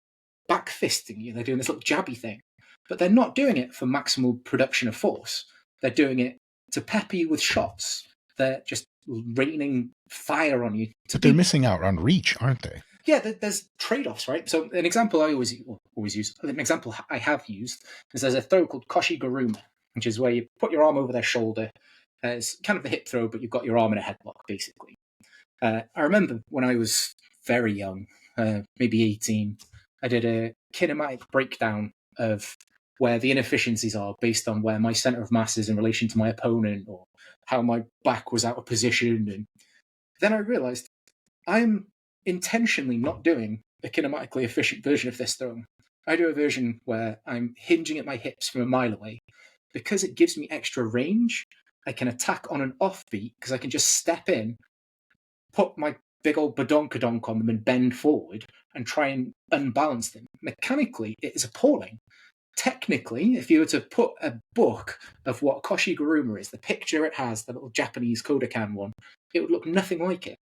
back fisting you. They're doing this little jabby thing. But they're not doing it for maximal production of force. They're doing it to pepper you with shots. They're just raining fire on you. But they're missing out on reach, aren't they? Yeah, there's trade-offs, right? So an example I always use, an example I have used, is there's a throw called Koshi-Guruma, which is where you put your arm over their shoulder. It's kind of the hip throw, but you've got your arm in a headlock, basically. I remember when I was very young, maybe 18, I did a kinematic breakdown of where the inefficiencies are based on where my center of mass is in relation to my opponent, or how my back was out of position. And then I realized I'm intentionally not doing a kinematically efficient version of this throw. I do a version where I'm hinging at my hips from a mile away. Because it gives me extra range, I can attack on an offbeat because I can just step in, put my big old badonkadonk on them and bend forward and try and unbalance them. Mechanically, it is appalling. Technically, if you were to put a book of what Koshi-Guruma is, the picture it has, the little Japanese Kodokan one, it would look nothing like it.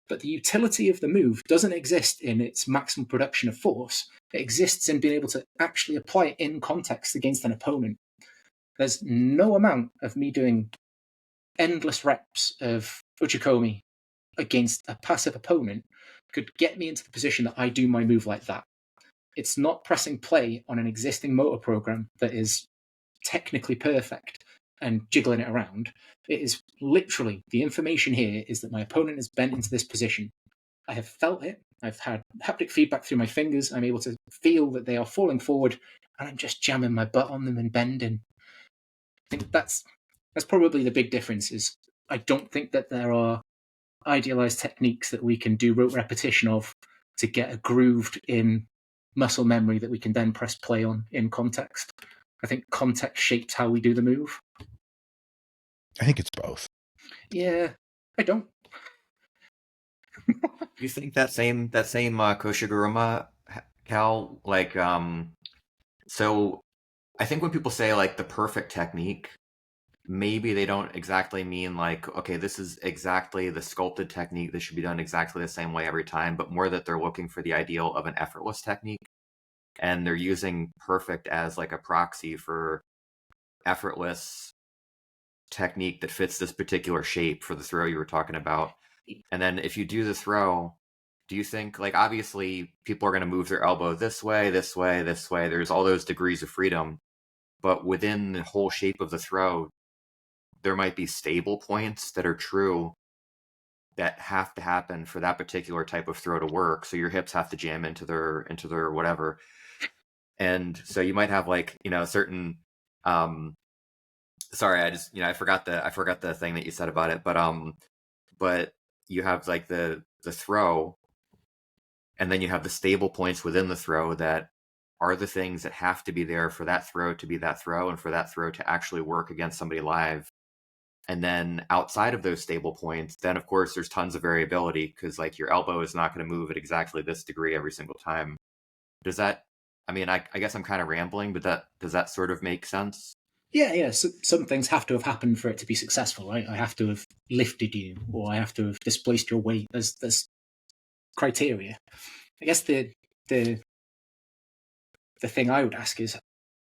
But the utility of the move doesn't exist in its maximum production of force. It exists in being able to actually apply it in context against an opponent. There's no amount of me doing endless reps of Uchikomi against a passive opponent could get me into the position that I do my move like that. It's not pressing play on an existing motor program that is technically perfect and jiggling it around. It is literally, the information here is that my opponent is bent into this position. I have felt it. I've had haptic feedback through my fingers. I'm able to feel that they are falling forward, and I'm just jamming my butt on them and bending. I think that's probably the big difference. Is I don't think that there are idealized techniques that we can do rote repetition of to get a grooved in muscle memory that we can then press play on in context. I think context shapes how we do the move. I think it's both. Yeah, I don't. Do you think that same Koshi-Guruma Cal, like, so I think when people say like the perfect technique, maybe they don't exactly mean like, okay, this is exactly the sculpted technique. This should be done exactly the same way every time, but more that they're looking for the ideal of an effortless technique. And they're using perfect as like a proxy for effortless technique that fits this particular shape for the throw you were talking about. And then if you do the throw, do you think, like, obviously people are going to move their elbow this way, this way, this way? There's all those degrees of freedom, but within the whole shape of the throw, there might be stable points that are true that have to happen for that particular type of throw to work. So your hips have to jam into their whatever. And so you might have like, certain sorry, I forgot the thing that you said about it, but you have like the throw, and then you have the stable points within the throw that are the things that have to be there for that throw to be that throw and for that throw to actually work against somebody live. And then outside of those stable points, then of course there's tons of variability because like your elbow is not going to move at exactly this degree every single time. Does that, I guess I'm kind of rambling, but does that sort of make sense? Yeah. So, some things have to have happened for it to be successful, right? I have to have lifted you, or I have to have displaced your weight. There's criteria. I guess the thing I would ask is,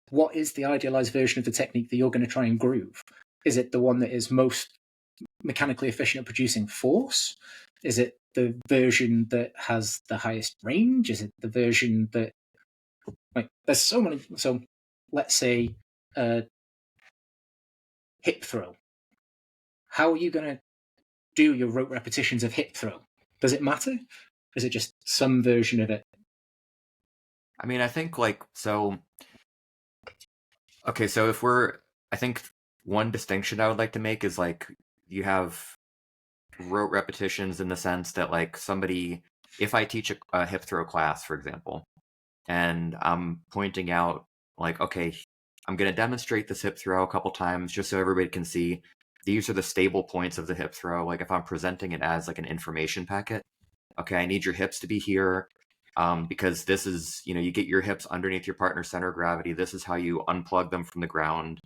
what is the idealized version of the technique that you're going to try and groove? Is it the one that is most mechanically efficient at producing force? Is it the version that has the highest range? Is it the version that, like, there's so many. So let's say hip throw. How are you going to do your rote repetitions of hip throw? Does it matter? Is it just some version of it? I think like, so, okay, so I think one distinction I would like to make is like, you have rote repetitions in the sense that like if I teach a hip throw class, for example, and I'm pointing out like, okay, I'm going to demonstrate this hip throw a couple times just so everybody can see these are the stable points of the hip throw. Like if I'm presenting it as like an information packet, okay, I need your hips to be here. Because this is, you get your hips underneath your partner's center of gravity. This is how you unplug them from the ground.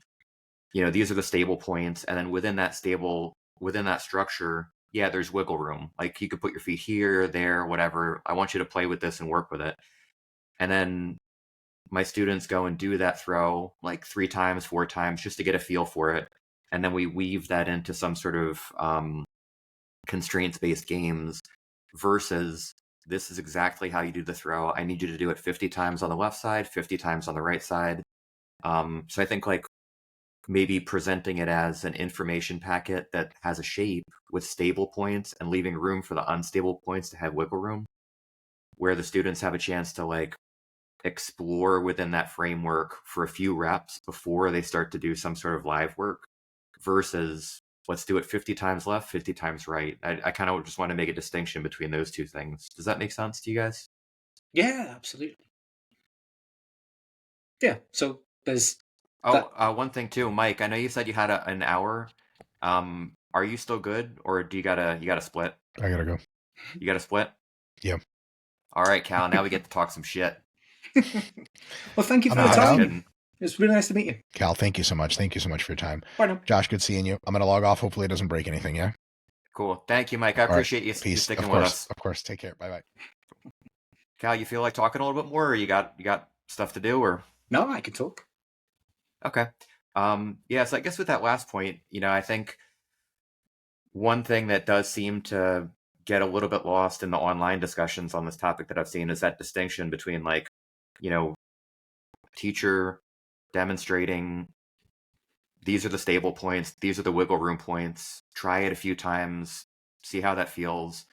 These are the stable points. And then within that structure, yeah, there's wiggle room. Like you could put your feet here, there, whatever. I want you to play with this and work with it. And then my students go and do that throw like 3 times, 4 times, just to get a feel for it. And then we weave that into some sort of constraints-based games versus this is exactly how you do the throw. I need you to do it 50 times on the left side, 50 times on the right side. So I think like maybe presenting it as an information packet that has a shape with stable points and leaving room for the unstable points to have wiggle room, where the students have a chance to like explore within that framework for a few reps before they start to do some sort of live work versus let's do it 50 times left, 50 times right. I kind of just want to make a distinction between those two things. Does that make sense to you guys? Yeah, absolutely. Yeah. So there's one thing too, Mike, I know you said you had an hour. Are you still good, or do you gotta split? I gotta go. You gotta split? Yeah. All right, Cal, now we get to talk some shit. Well, thank you for I'm the gonna head time. It's really nice to meet you. Cal, thank you so much. Thank you so much for your time. Bye now. Josh, good seeing you. I'm going to log off. Hopefully it doesn't break anything, yeah? Cool. Thank you, Mike. I appreciate you Peace. sticking Of with course. us. Of course. Take care. Bye-bye. Cal, you feel like talking a little bit more, or you got stuff to do, or? No, I can talk. Okay. Yeah, so I guess with that last point, I think one thing that does seem to get a little bit lost in the online discussions on this topic that I've seen is that distinction between like, teacher demonstrating these are the stable points, these are the wiggle room points, try it a few times, see how that feels.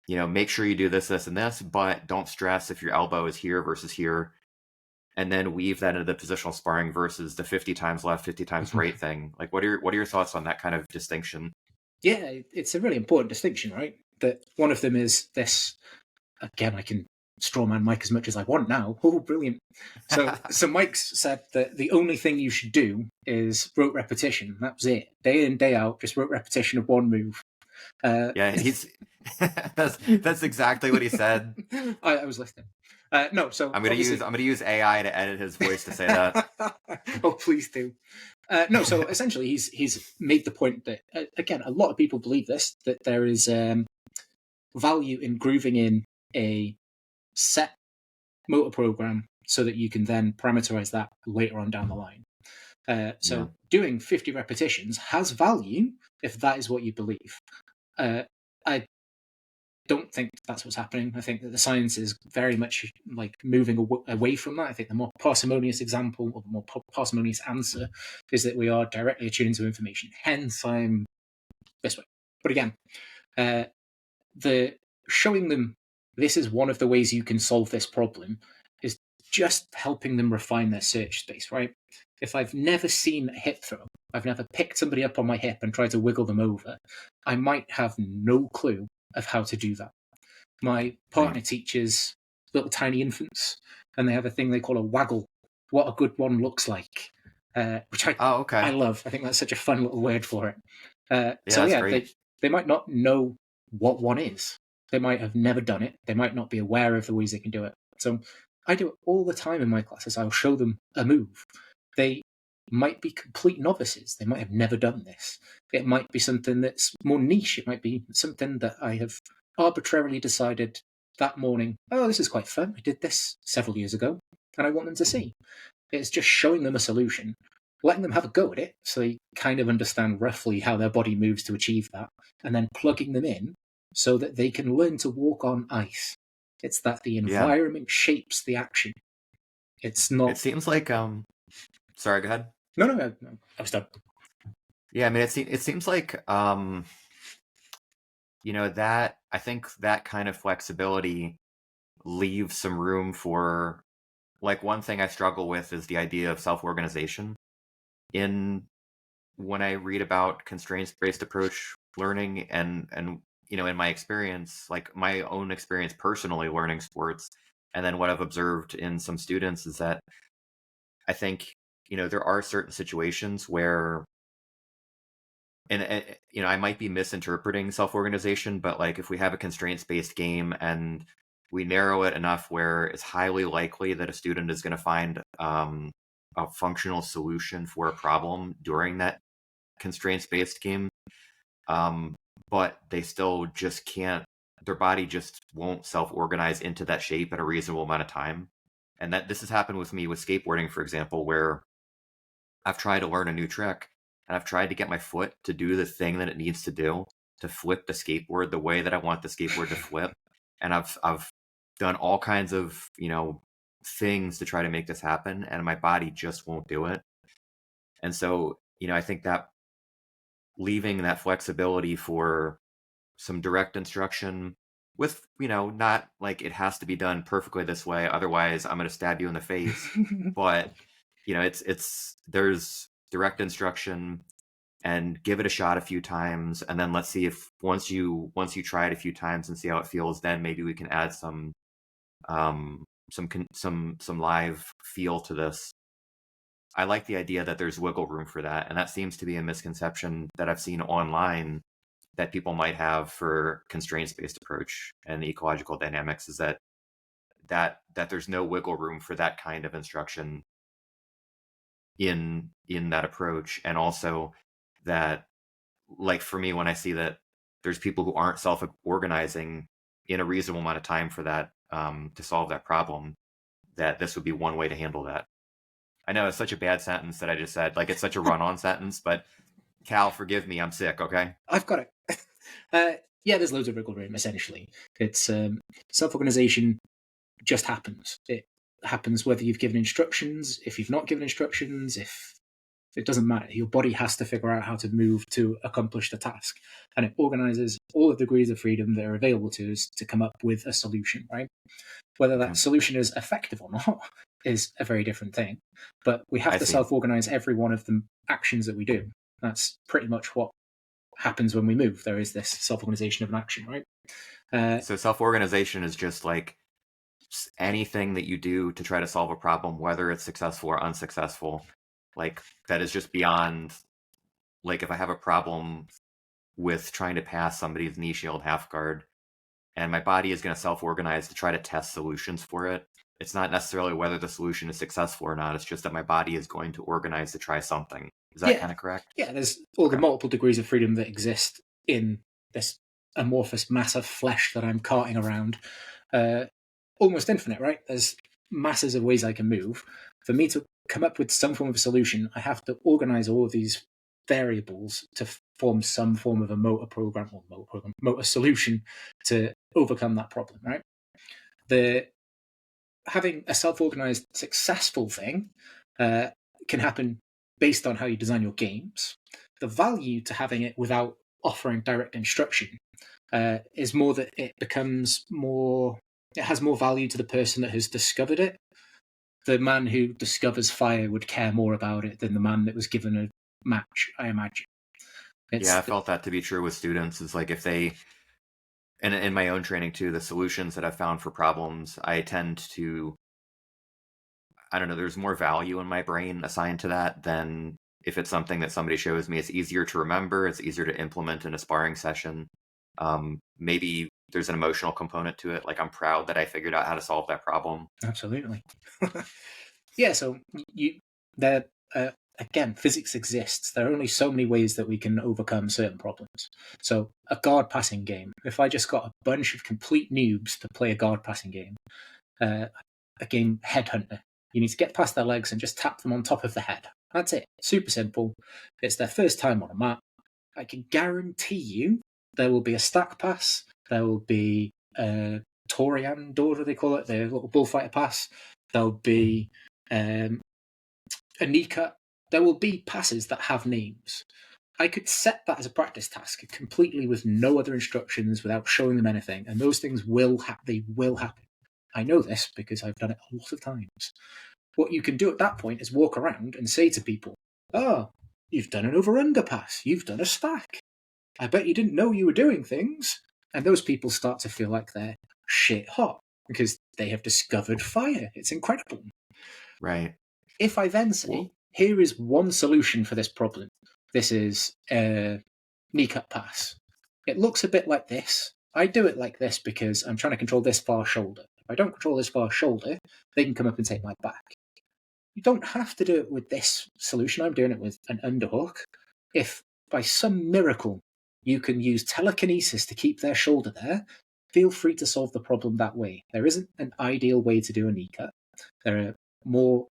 Make sure you do this, this, and this, but don't stress if your elbow is here versus here. And then weave that into the positional sparring versus the 50 times left, 50 times right thing. Like, what are your thoughts on that kind of distinction? Yeah, it's a really important distinction, right? That one of them is this. Again, I can strawman Mike as much as I want now. Oh, brilliant! So Mike's said that the only thing you should do is rote repetition. That was it, day in, day out, just rote repetition of one move. Yeah, he's that's exactly what he said. I was listening. No, so I'm gonna use AI to edit his voice to say that. Oh, please do. No, so essentially, he's made the point that again, a lot of people believe this, that there is value in grooving in a set motor program so that you can then parameterize that later on down the line. So doing 50 repetitions has value if that is what you believe. I don't think that's what's happening. I think that the science is very much like moving away from that. I think the more parsimonious example or the more parsimonious answer is that we are directly attuned to information. Hence, I'm this way. But again, the showing them this is one of the ways you can solve this problem is just helping them refine their search space, right? If I've never seen a hip throw, I've never picked somebody up on my hip and tried to wiggle them over, I might have no clue of how to do that. My partner teaches little tiny infants, and they have a thing they call a waggle, what a good one looks like, which I love. I think that's such a fun little word for it. They might not know what one is. They might have never done it. They might not be aware of the ways they can do it. So I do it all the time in my classes. I'll show them a move. They might be complete novices. They might have never done this. It might be something that's more niche. It might be something that I have arbitrarily decided that morning, oh, this is quite fun. I did this several years ago, and I want them to see. It's just showing them a solution, letting them have a go at it so they kind of understand roughly how their body moves to achieve that, and then plugging them in so that they can learn to walk on ice. It's that the environment shapes the action. It's not... It seems like... Sorry, go ahead. No, I was done. Yeah, I mean, it seems like... that I think that kind of flexibility leaves some room for, like, one thing I struggle with is the idea of self-organization. When I read about constraints-based approach learning and in my experience, like my own experience personally learning sports, and then what I've observed in some students is that I think, there are certain situations where, and I might be misinterpreting self-organization, but like if we have a constraints-based game and we narrow it enough where it's highly likely that a student is going to find a functional solution for a problem during that constraints-based game, but they still just can't, their body just won't self-organize into that shape at a reasonable amount of time. And that this has happened with me with skateboarding, for example, where I've tried to learn a new trick and I've tried to get my foot to do the thing that it needs to do to flip the skateboard the way that I want the skateboard to flip. And I've done all kinds of, things to try to make this happen, and my body just won't do it. And so, I think that leaving that flexibility for some direct instruction with, not like it has to be done perfectly this way, otherwise I'm going to stab you in the face. But, there's direct instruction, and give it a shot a few times, and then let's see if once you try it a few times and see how it feels, then maybe we can add some live feel to this. I like the idea that there's wiggle room for that, and that seems to be a misconception that I've seen online that people might have for constraints-based approach and the ecological dynamics, is that there's no wiggle room for that kind of instruction in that approach. And also that, like, for me, when I see that there's people who aren't self-organizing in a reasonable amount of time for that, to solve that problem, that this would be one way to handle that. I know it's such a bad sentence that I just said, like it's such a run-on sentence, but Cal, forgive me, I'm sick, okay? I've got it. Yeah, there's loads of wiggle room, essentially. It's self-organization just happens. It happens whether you've given instructions, if you've not given instructions, if it doesn't matter. Your body has to figure out how to move to accomplish the task. And it organizes all of the degrees of freedom that are available to us to come up with a solution, right? Whether that solution is effective or not is a very different thing. But we have to self-organize every one of the actions that we do. That's pretty much what happens when we move. There is this self-organization of an action, right? So self-organization is just like anything that you do to try to solve a problem, whether it's successful or unsuccessful. Like, that is just beyond, like, if I have a problem with trying to pass somebody's knee shield half guard, and my body is going to self-organize to try to test solutions for it, it's not necessarily whether the solution is successful or not. It's just that my body is going to organize to try something. Is that kind of correct? Yeah, there's all the Okay. multiple degrees of freedom that exist in this amorphous mass of flesh that I'm carting around. Almost infinite, right? There's masses of ways I can move. For me to come up with some form of a solution, I have to organize all of these variables to form some form of a motor solution to overcome that problem, right? Having a self-organized successful thing can happen based on how you design your games. The value to having it without offering direct instruction is more that it has more value to the person that has discovered it. The man who discovers fire would care more about it than the man that was given a match, I imagine. I felt that to be true with students. Is like if they, and in my own training too, the solutions that I've found for problems, I tend to, I don't know, there's more value in my brain assigned to that than if it's something that somebody shows me. It's easier to remember, it's easier to implement in a sparring session. Maybe there's an emotional component to it. Like I'm proud that I figured out how to solve that problem. Absolutely. Yeah, so again, physics exists. There are only so many ways that we can overcome certain problems. So a guard passing game, if I just got a bunch of complete noobs to play a guard passing game, a game Headhunter, you need to get past their legs and just tap them on top of the head. That's it. Super simple. It's their first time on a map. I can guarantee you there will be a stack pass. There will be a Torian door, they call it, the little bullfighter pass. There'll be a knee cut. There will be passes that have names. I could set that as a practice task completely with no other instructions, without showing them anything, and those things will happen. I know this because I've done it a lot of times. What you can do at that point is walk around and say to people, "Oh, you've done an over-under pass. You've done a stack. I bet you didn't know you were doing things." And those people start to feel like they're shit hot because they have discovered fire. It's incredible. Right. If I then say, here is one solution for this problem. This is a knee cut pass. It looks a bit like this. I do it like this because I'm trying to control this far shoulder. If I don't control this far shoulder, they can come up and take my back. You don't have to do it with this solution. I'm doing it with an underhook. If by some miracle you can use telekinesis to keep their shoulder there, feel free to solve the problem that way. There isn't an ideal way to do a knee cut. There are more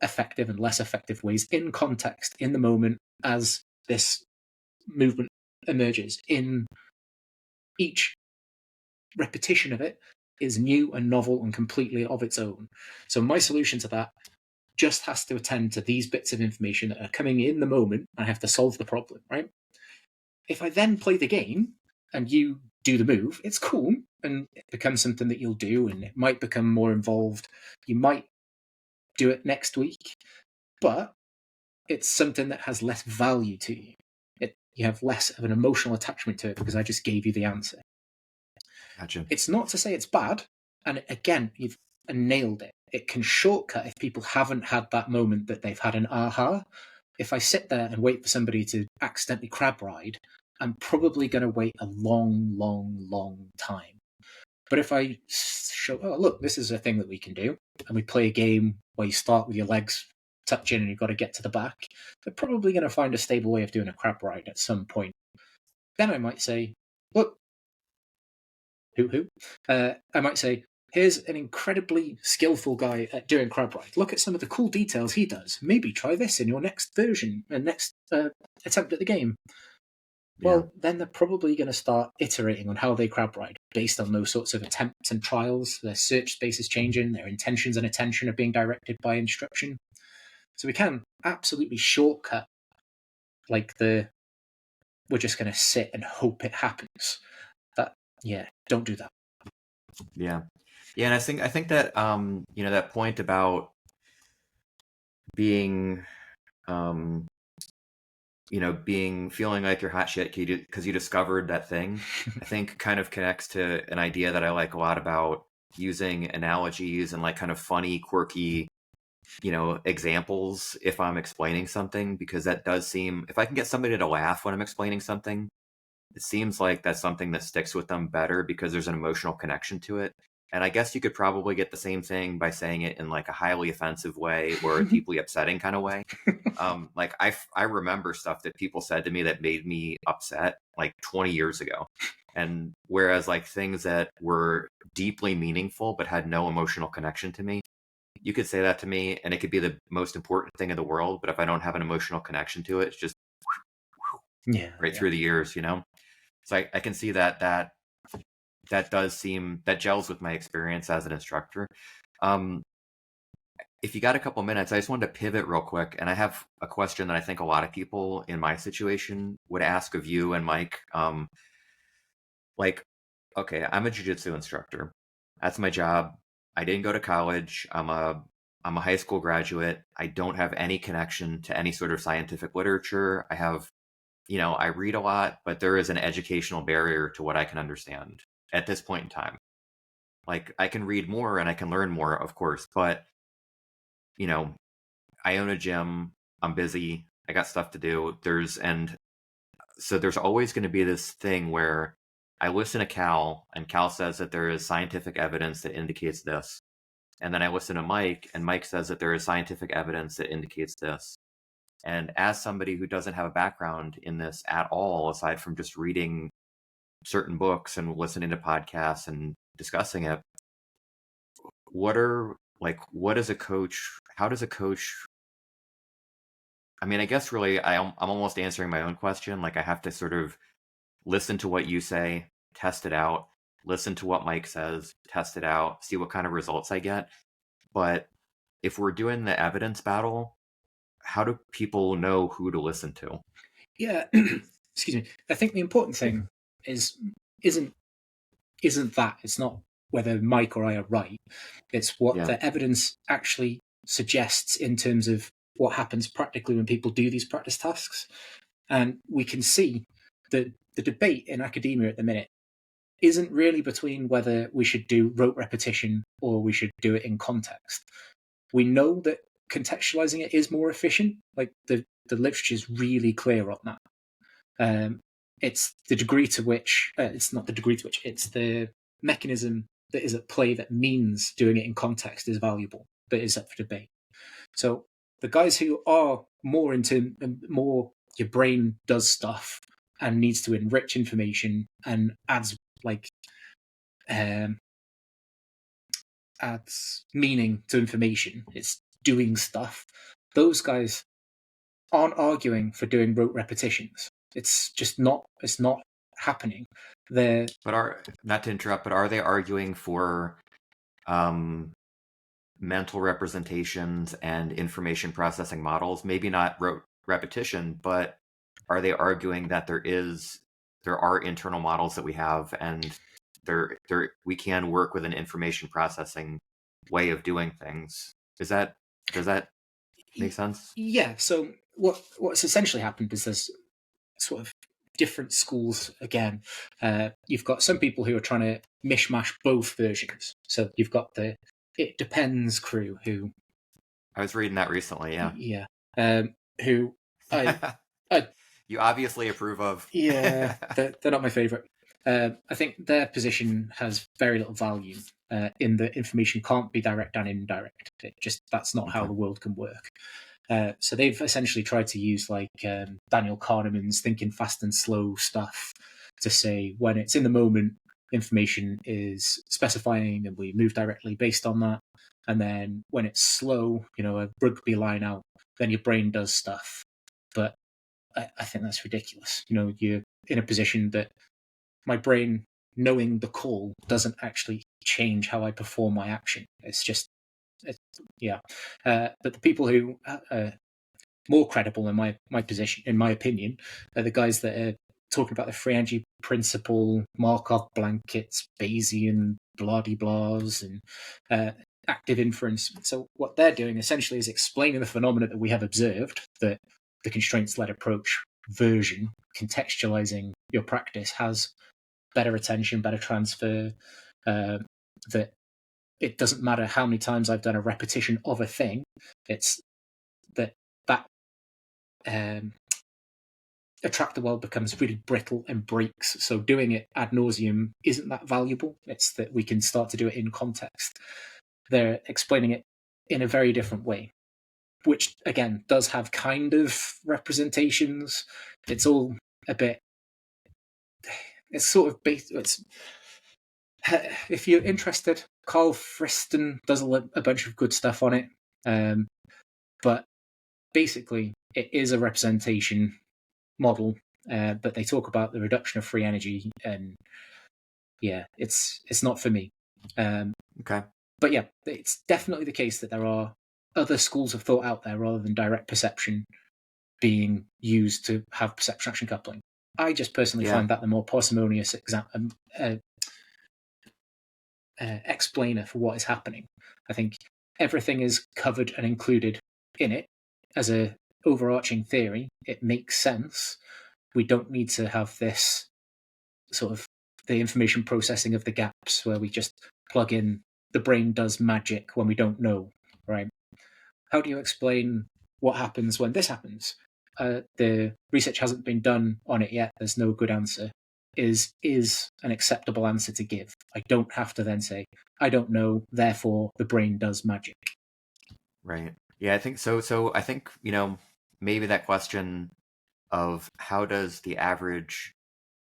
effective and less effective ways in context, in the moment, as this movement emerges. In each repetition of it is new and novel and completely of its own. So my solution to that just has to attend to these bits of information that are coming in the moment. I have to solve the problem, right? If I then play the game and you do the move, it's cool and it becomes something that you'll do, and it might become more involved. You might do it next week, but it's something that has less value to you. You have less of an emotional attachment to it because I just gave you the answer. Gotcha. It's not to say it's bad, and again, you've nailed it. It can shortcut if people haven't had that moment that they've had an aha. If I sit there and wait for somebody to accidentally crab ride, I'm probably going to wait a long, long, long time. But if I show, oh, look, this is a thing that we can do, and we play a game where you start with your legs touching and you've got to get to the back, they're probably going to find a stable way of doing a crab ride at some point. Then I might say, look, I might say, here's an incredibly skillful guy at doing crab ride. Look at some of the cool details he does. Maybe try this in your next version and next attempt at the game. Well, then they're probably going to start iterating on how they crab ride based on those sorts of attempts and trials. Their search space is changing. Their intentions and attention are being directed by instruction. So we can absolutely shortcut we're just going to sit and hope it happens. Don't do that. Yeah. And I think that that point about being feeling like you're hot shit because you discovered that thing, I think kind of connects to an idea that I like a lot about using analogies and like kind of funny, quirky, examples if I'm explaining something, because that does seem, if I can get somebody to laugh when I'm explaining something, it seems like that's something that sticks with them better because there's an emotional connection to it. And I guess you could probably get the same thing by saying it in like a highly offensive way or a deeply upsetting kind of way. Like I remember stuff that people said to me that made me upset like 20 years ago. And whereas like things that were deeply meaningful but had no emotional connection to me, you could say that to me and it could be the most important thing in the world, but if I don't have an emotional connection to it, it's just right through the years, you know? So I can see that does seem, that gels with my experience as an instructor. If you got a couple minutes, I just wanted to pivot real quick, and I have a question that I think a lot of people in my situation would ask of you and Mike. Like, okay, I'm a jiu-jitsu instructor. That's my job. I didn't go to college. I'm a high school graduate. I don't have any connection to any sort of scientific literature. I have, you know, I read a lot, but there is an educational barrier to what I can understand at this point in time. Like, I can read more and I can learn more, of course, but you know, I own a gym. I'm busy. I got stuff to do. So there's always going to be this thing where I listen to Cal and Cal says that there is scientific evidence that indicates this. And then I listen to Mike and Mike says that there is scientific evidence that indicates this. And as somebody who doesn't have a background in this at all, aside from just reading certain books and listening to podcasts and discussing it, what is a coach? How does a coach? I mean, I guess really I'm almost answering my own question. Like I have to sort of listen to what you say, test it out, listen to what Mike says, test it out, see what kind of results I get. But if we're doing the evidence battle, how do people know who to listen to? Yeah, excuse me. I think the important thing isn't that. It's not whether Mike or I are right. It's what the evidence actually suggests in terms of what happens practically when people do these practice tasks. And we can see that the debate in academia at the minute isn't really between whether we should do rote repetition or we should do it in context. We know that contextualizing it is more efficient. Like the literature is really clear on that. It's the degree to which, it's not the degree to which, it's the mechanism that is at play that means doing it in context is valuable, but is up for debate. So the guys who are more into more your brain does stuff and needs to enrich information and adds meaning to information, it's doing stuff. Those guys aren't arguing for doing rote repetitions. It's just not. It's not happening. But not to interrupt, but are they arguing for mental representations and information processing models? Maybe not rote repetition, but are they arguing that there are internal models that we have and we can work with an information processing way of doing things? Does that make sense? Yeah. So what's essentially happened is there's sort of different schools again. You've got some people who are trying to mishmash both versions. So you've got the it depends crew who I was reading that recently. Yeah. Who I you obviously approve of. Yeah, they're not my favorite. I think their position has very little value in that information can't be direct and indirect. That's not how the world can work. So they've essentially tried to use Daniel Kahneman's thinking fast and slow stuff to say when it's in the moment, information is specifying and we move directly based on that. And then when it's slow, a rugby line out, then your brain does stuff. But I think that's ridiculous. You're in a position that my brain knowing the call doesn't actually change how I perform my action. But the people who are more credible in my position, in my opinion, are the guys that are talking about the free energy principle, Markov blankets, Bayesian blah-de-blahs, and active inference. So what they're doing essentially is explaining the phenomena that we have observed, that the constraints-led approach version, contextualizing your practice, has better attention, better transfer, that it doesn't matter how many times I've done a repetition of a thing, it's that Attractor weld becomes really brittle and breaks. So doing it ad nauseum isn't that valuable. It's that we can start to do it in context. They're explaining it in a very different way, which again does have kind of representations. It's all a bit. It's sort of based. It's if you're interested, Carl Friston does a bunch of good stuff on it, but basically it is a representation model, but they talk about the reduction of free energy, and yeah, it's not for me. Okay. But yeah, it's definitely the case that there are other schools of thought out there rather than direct perception being used to have perception action coupling. I just personally Yeah. find that the more parsimonious explainer for what is happening. I think everything is covered and included in it as a overarching theory. It makes sense. We don't need to have this sort of the information processing of the gaps where we just plug in the brain does magic when we don't know, right? How do you explain what happens when this happens? The research hasn't been done on it yet. There's no good answer. Is an acceptable answer to give. I don't have to then say, I don't know, therefore the brain does magic. Right. Yeah, I think so. So I think, maybe that question of how does the average,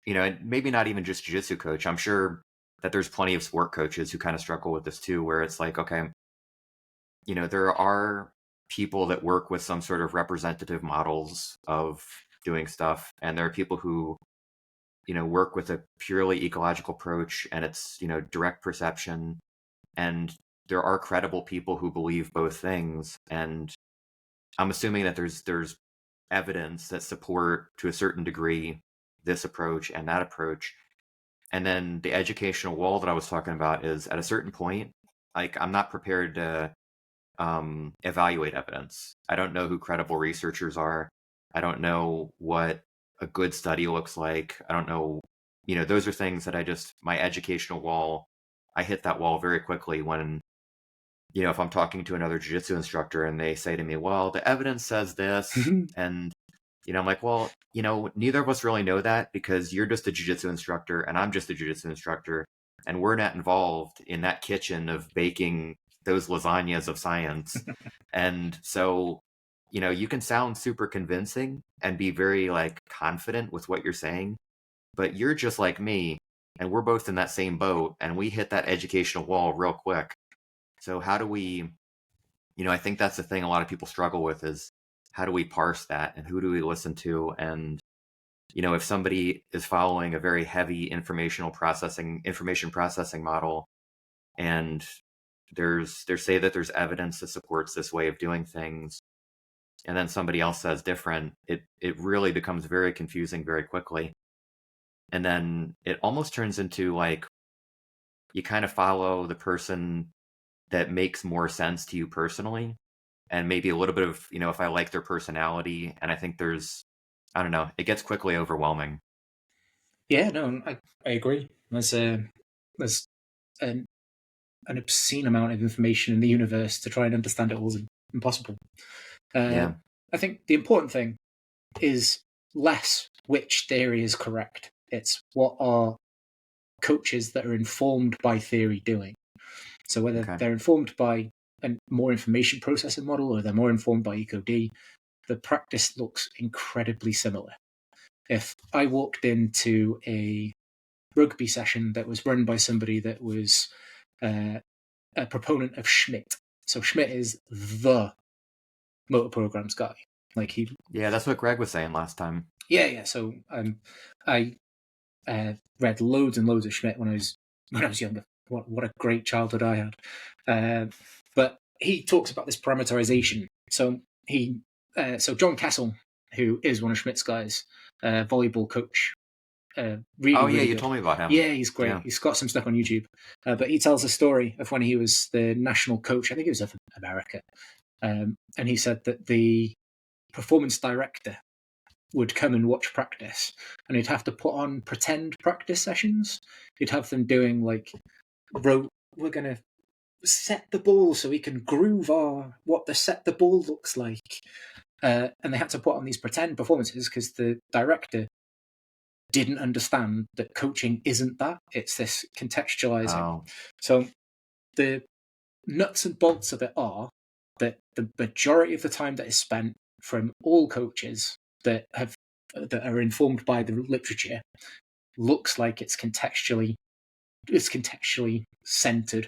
and maybe not even just jiu-jitsu coach. I'm sure that there's plenty of sport coaches who kind of struggle with this too, where it's like, okay, there are people that work with some sort of representative models of doing stuff, and there are people who, work with a purely ecological approach, and it's, direct perception, and there are credible people who believe both things, and I'm assuming that there's evidence that support to a certain degree this approach and that approach. And then the educational wall that I was talking about is at a certain point, like I'm not prepared to evaluate evidence. I don't know who credible researchers are. I don't know what a good study looks like. I don't know, those are things that my educational wall, I hit that wall very quickly when, if I'm talking to another jiu-jitsu instructor and they say to me, well, the evidence says this, and, I'm like, well, neither of us really know that because you're just a jiu-jitsu instructor and I'm just a jiu-jitsu instructor, and we're not involved in that kitchen of baking those lasagnas of science. And so, you can sound super convincing and be very like confident with what you're saying, but you're just like me and we're both in that same boat and we hit that educational wall real quick. So how do we, I think that's the thing a lot of people struggle with is how do we parse that and who do we listen to? And, if somebody is following a very heavy information processing model and they say that there's evidence that supports this way of doing things, and then somebody else says different, it really becomes very confusing very quickly. And then it almost turns into like you kind of follow the person that makes more sense to you personally, and maybe a little bit of, if I like their personality, and I think I don't know, it gets quickly overwhelming. Yeah, no, I agree. There's an obscene amount of information in the universe to try and understand it all is impossible. Yeah. I think the important thing is less which theory is correct. It's what are coaches that are informed by theory doing. So whether they're informed by a more information processing model or they're more informed by EcoD, the practice looks incredibly similar. If I walked into a rugby session that was run by somebody that was a proponent of Schmidt, so Schmidt is the motor programs guy. Yeah, that's what Greg was saying last time. Yeah. So I read loads and loads of Schmidt when I was younger. What a great childhood I had. But he talks about this parameterization. So John Castle, who is one of Schmidt's guys, volleyball coach. Really You good. told me about him. Yeah, he's great. Yeah. He's got some stuff on YouTube. But he tells a story of when he was the national coach. I think it was of America. And he said that the performance director would come and watch practice, and he'd have to put on pretend practice sessions. He'd have them doing like, we're going to set the ball so we can groove what the set the ball looks like. And they had to put on these pretend performances because the director didn't understand that coaching isn't that. It's this contextualizing. Oh, So the nuts and bolts of it are that the majority of the time that is spent from all coaches that are informed by the literature looks like it's contextually centered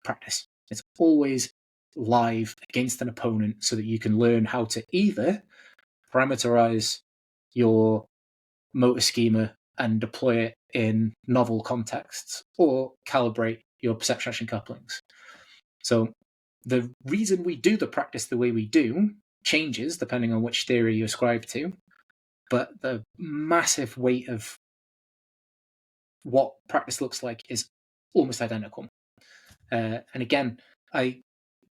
practice. It's always live against an opponent so that you can learn how to either parameterize your motor schema and deploy it in novel contexts or calibrate your perception action couplings. So the reason we do the practice the way we do changes depending on which theory you ascribe to, but the massive weight of what practice looks like is almost identical. And again, I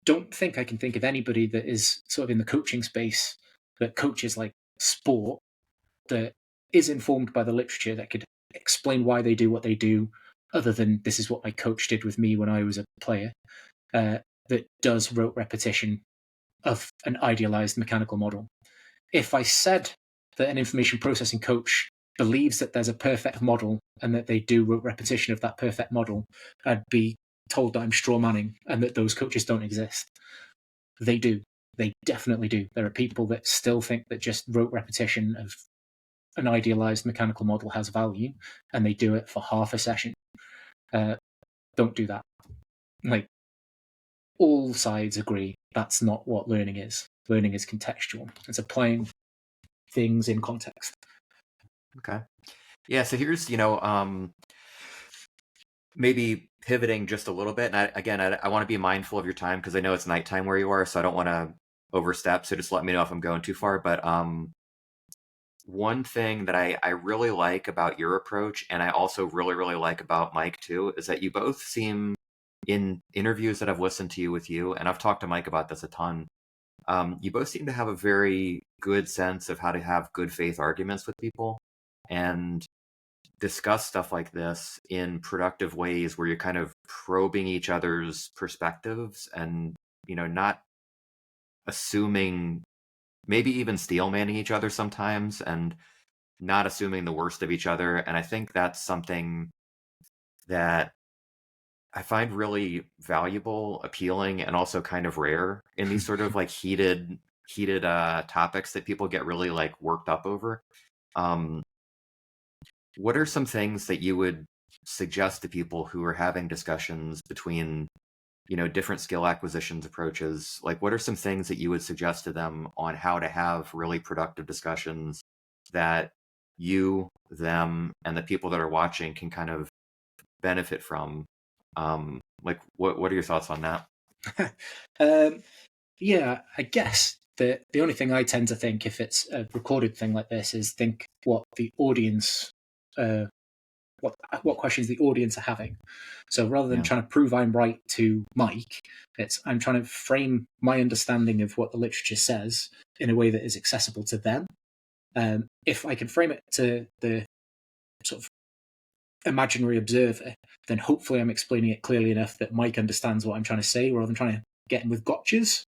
don't think I can think of anybody that is sort of in the coaching space that coaches like sport that is informed by the literature that could explain why they do what they do, other than this is what my coach did with me when I was a player, that does rote repetition of an idealized mechanical model. If I said that an information processing coach believes that there's a perfect model and that they do rote repetition of that perfect model, I'd be told that I'm straw manning and that those coaches don't exist. They do. They definitely do. There are people that still think that just rote repetition of an idealized mechanical model has value, and they do it for half a session. Don't do that. Like, all sides agree that's not what learning is. Learning is contextual. It's applying things in context. okay. Yeah, so here's, maybe pivoting just a little bit. And I want to be mindful of your time because I know it's nighttime where you are, so I don't want to overstep. So just let me know if I'm going too far. But one thing that I really like about your approach, and I also really, really like about Mike too, is that you both seem, in interviews that I've listened to you with you, and I've talked to Mike about this a ton, you both seem to have a very good sense of how to have good faith arguments with people and discuss stuff like this in productive ways where you're kind of probing each other's perspectives and, not assuming, maybe even steel manning each other sometimes and not assuming the worst of each other. And I think that's something that I find really valuable, appealing, and also kind of rare in these sort of like heated topics that people get really like worked up over. Um, what are some things that you would suggest to people who are having discussions between, different skill acquisitions approaches? Like, what are some things that you would suggest to them on how to have really productive discussions that you, them, and the people that are watching can kind of benefit from? Like, what are your thoughts on that? Yeah, I guess the only thing I tend to think if it's a recorded thing like this is think what the audience, what questions the audience are having. So rather than Yeah. trying to prove I'm right to Mike, I'm trying to frame my understanding of what the literature says in a way that is accessible to them. If I can frame it to the sort of imaginary observer, then hopefully I'm explaining it clearly enough that Mike understands what I'm trying to say, rather than trying to get him with gotchas.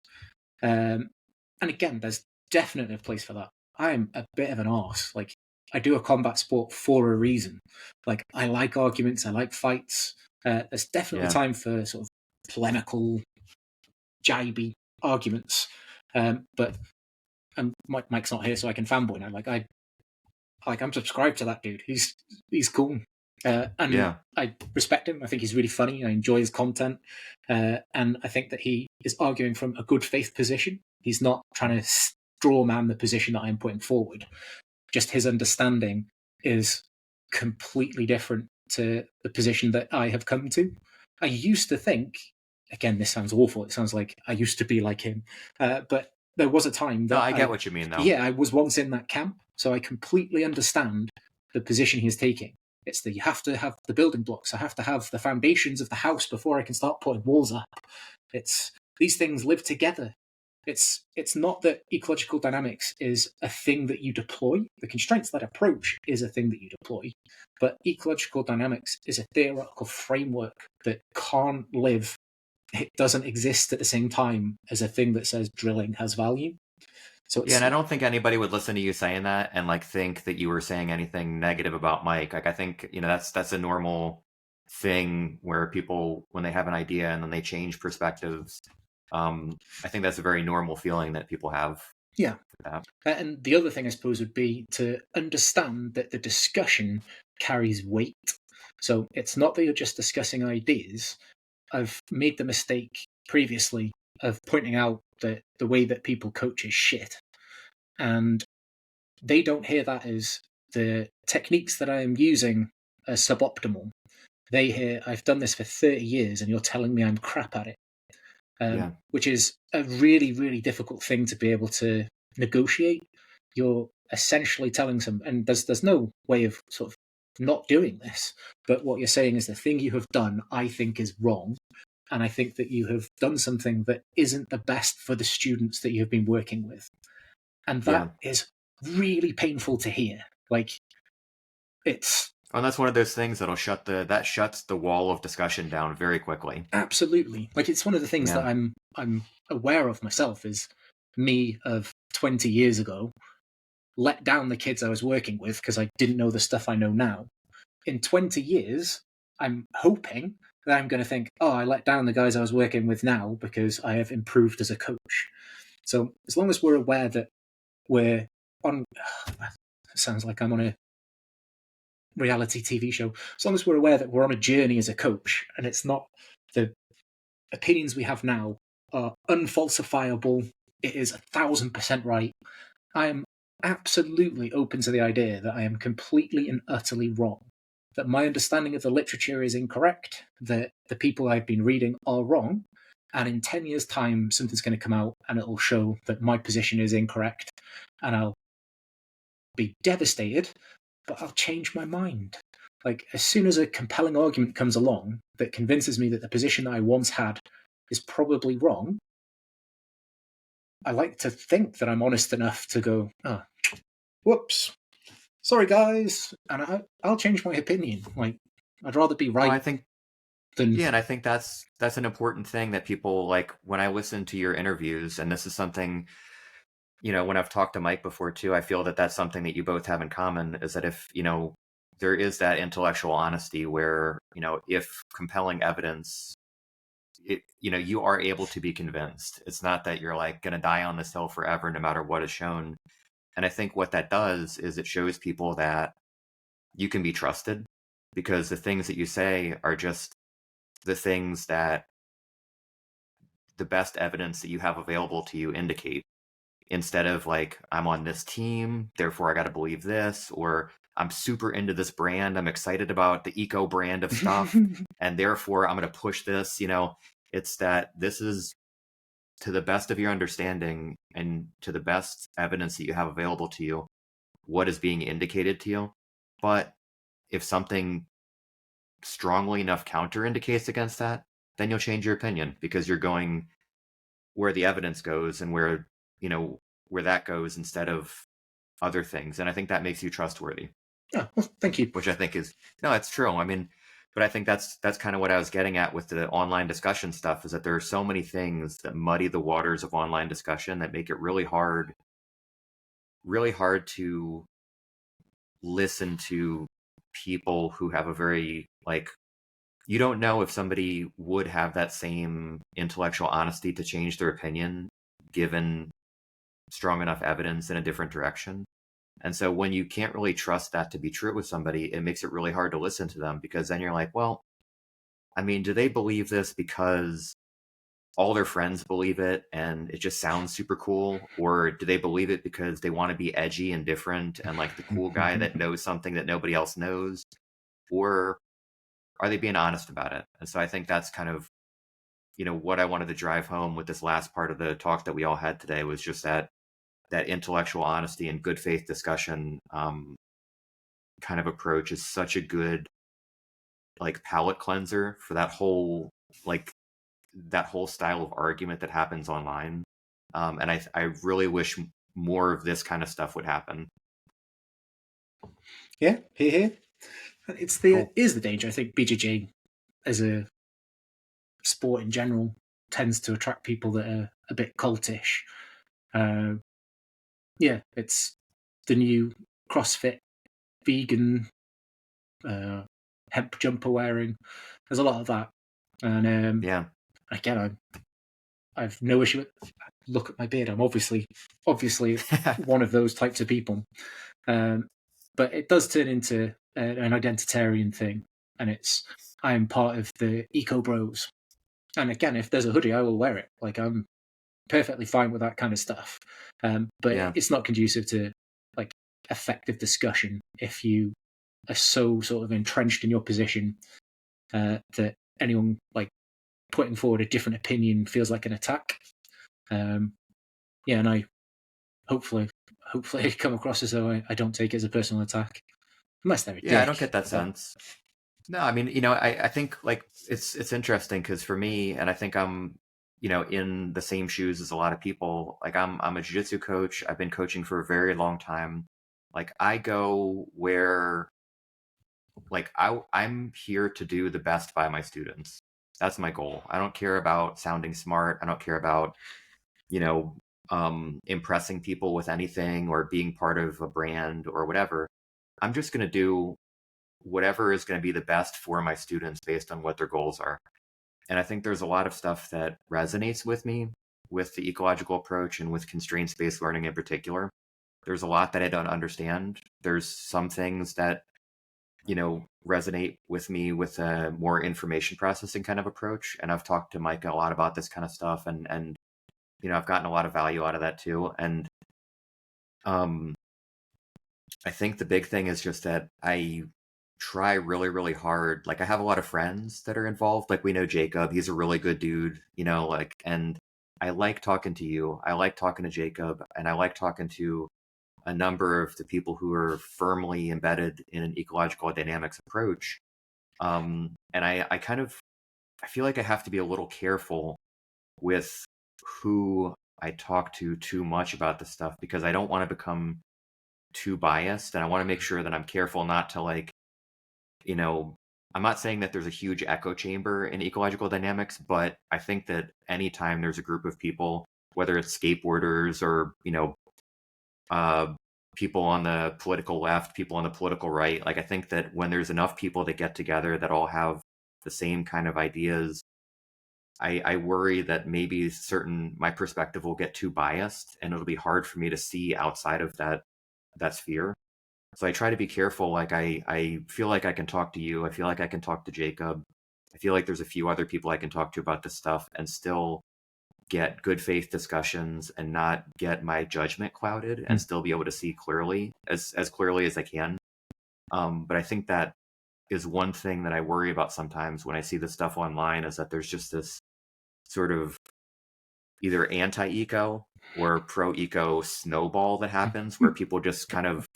And again, there's definitely a place for that. I'm a bit of an arse. Like, I do a combat sport for a reason. Like, I like arguments, I like fights. There's definitely time for sort of polemical, jibey arguments. But Mike's not here, so I can fanboy now. I'm subscribed to that dude. He's cool. And I respect him. I think he's really funny. I enjoy his content. And I think that he is arguing from a good faith position. He's not trying to straw man the position that I'm putting forward. Just his understanding is completely different to the position that I have come to. I used to think, again, this sounds awful. It sounds like I used to be like him. But there was a time that No, I get what you mean, though. Yeah, I was once in that camp. So I completely understand the position he's taking. It's that you have to have the building blocks. I have to have the foundations of the house before I can start putting walls up. These things live together. It's not that ecological dynamics is a thing that you deploy. The constraints-led approach is a thing that you deploy. But ecological dynamics is a theoretical framework that can't live. It doesn't exist at the same time as a thing that says drilling has value. So Yeah, it's and I don't think anybody would listen to you saying that and like think that you were saying anything negative about Mike. Like I think, that's a normal thing where people when they have an idea and then they change perspectives. I think that's a very normal feeling that people have yeah. with that. And the other thing I suppose would be to understand that the discussion carries weight. So it's not that you're just discussing ideas. I've made the mistake previously of pointing out that the way that people coach is shit. And they don't hear that as the techniques that I am using are suboptimal. They hear, I've done this for 30 years and you're telling me I'm crap at it. Yeah. Which is a really, really difficult thing to be able to negotiate. You're essentially telling some, and there's no way of sort of not doing this, but what you're saying is the thing you have done, I think, is wrong. And I think that you have done something that isn't the best for the students that you have been working with. And Yeah. that is really painful to hear. Like, it's And that's one of those things that shuts the wall of discussion down very quickly. absolutely, like, it's one of the things Yeah. that I'm aware of myself is me of 20 years ago let down the kids I was working with because I didn't know the stuff I know now. In 20 years, I'm hoping that I'm going to think, oh, I let down the guys I was working with now because I have improved as a coach. So as long as we're aware that we're on, it sounds like I'm on a reality TV show. As long as we're aware that we're on a journey as a coach and it's not the opinions we have now are unfalsifiable, it is 1,000% right. I am absolutely open to the idea that I am completely and utterly wrong, that my understanding of the literature is incorrect, that the people I've been reading are wrong, and in 10 years' time, something's going to come out and it'll show that my position is incorrect, and I'll be devastated, but I'll change my mind. Like, as soon as a compelling argument comes along that convinces me that the position that I once had is probably wrong, I like to think that I'm honest enough to go, oh, whoops, sorry guys, and I'll change my opinion. Like, I'd rather be Well, right I think than Yeah, and I think that's an important thing that people like when I listen to your interviews, and this is something, when I've talked to Mike before too, I feel that that's something that you both have in common is that if, there is that intellectual honesty where, if compelling evidence, you are able to be convinced. It's not that you're like going to die on this hill forever no matter what is shown. And I think what that does is it shows people that you can be trusted because the things that you say are just the things that the best evidence that you have available to you indicate instead of like I'm on this team therefore I got to believe this, or I'm super into this brand, I'm excited about the eco brand of stuff and therefore I'm going to push this. It's that this is to the best of your understanding and to the best evidence that you have available to you what is being indicated to you. But if something strongly enough counter indicates against that, then you'll change your opinion because you're going where the evidence goes and where that goes instead of other things. And I think that makes you trustworthy, oh, well, thank you. which I think is no, it's true. I mean, but I think that's kind of what I was getting at with the online discussion stuff is that there are so many things that muddy the waters of online discussion that make it really hard to listen to people who have a very like you don't know if somebody would have that same intellectual honesty to change their opinion given strong enough evidence in a different direction. And so when you can't really trust that to be true with somebody, it makes it really hard to listen to them because then you're like, well, I mean, do they believe this because all their friends believe it and it just sounds super cool? Or do they believe it because they want to be edgy and different and like the cool guy that knows something that nobody else knows? Or are they being honest about it? And so I think that's kind of, what I wanted to drive home with this last part of the talk that we all had today was just that intellectual honesty and good faith discussion kind of approach is such a good like palate cleanser for like that whole style of argument that happens online. And I really wish more of this kind of stuff would happen. Yeah, here. It's Cool. is the danger. I think BJJ as a sport in general tends to attract people that are a bit cultish. yeah, it's the new CrossFit vegan hemp jumper wearing. There's a lot of that, and Yeah. again, I've no issue with. Look at my beard. I'm obviously one of those types of people, but it does turn into an identitarian thing, and it's I am part of the eco bros. And again, if there's a hoodie, I will wear it. Like I'm perfectly fine with that kind of stuff. But Yeah. it's not conducive to like effective discussion if you are so sort of entrenched in your position that anyone like putting forward a different opinion feels like an attack. Yeah, and I hopefully I come across as though I don't take it as a personal attack, unless they're a Yeah, I dick. don't get that sense. No, I mean, I think like it's interesting because for me, and I think I'm, in the same shoes as a lot of people. Like I'm a jiu-jitsu coach. I've been coaching for a very long time. Like I go where, like I'm here to do the best by my students. That's my goal. I don't care about sounding smart. I don't care about, you know, impressing people with anything or being part of a brand or whatever. I'm just going to do whatever is going to be the best for my students based on what their goals are. And I think there's a lot of stuff that resonates with me with the ecological approach and with constraints-based learning in particular. There's a lot that I don't understand. There's some things that, resonate with me with a more information processing kind of approach. And I've talked to Mike a lot about this kind of stuff and I've gotten a lot of value out of that too. And I think the big thing is just that I try really, really hard. Like I have a lot of friends that are involved. Like we know Jacob, he's a really good dude, and I like talking to you. I like talking to Jacob, and I like talking to a number of the people who are firmly embedded in an ecological dynamics approach. And I feel like I have to be a little careful with who I talk to too much about this stuff because I don't want to become too biased, and I want to make sure that I'm careful not to I'm not saying that there's a huge echo chamber in ecological dynamics, but I think that anytime there's a group of people, whether it's skateboarders or, uh, people on the political left, people on the political right, like I think that when there's enough people that get together that all have the same kind of ideas, I worry that maybe my perspective will get too biased and it'll be hard for me to see outside of that sphere. So I try to be careful. Like I feel like I can talk to you. I feel like I can talk to Jacob. I feel like there's a few other people I can talk to about this stuff and still get good faith discussions and not get my judgment clouded and still be able to see clearly as clearly as I can. But I think that is one thing that I worry about sometimes when I see this stuff online is that there's just this sort of either anti-eco or pro-eco snowball that happens where people just kind of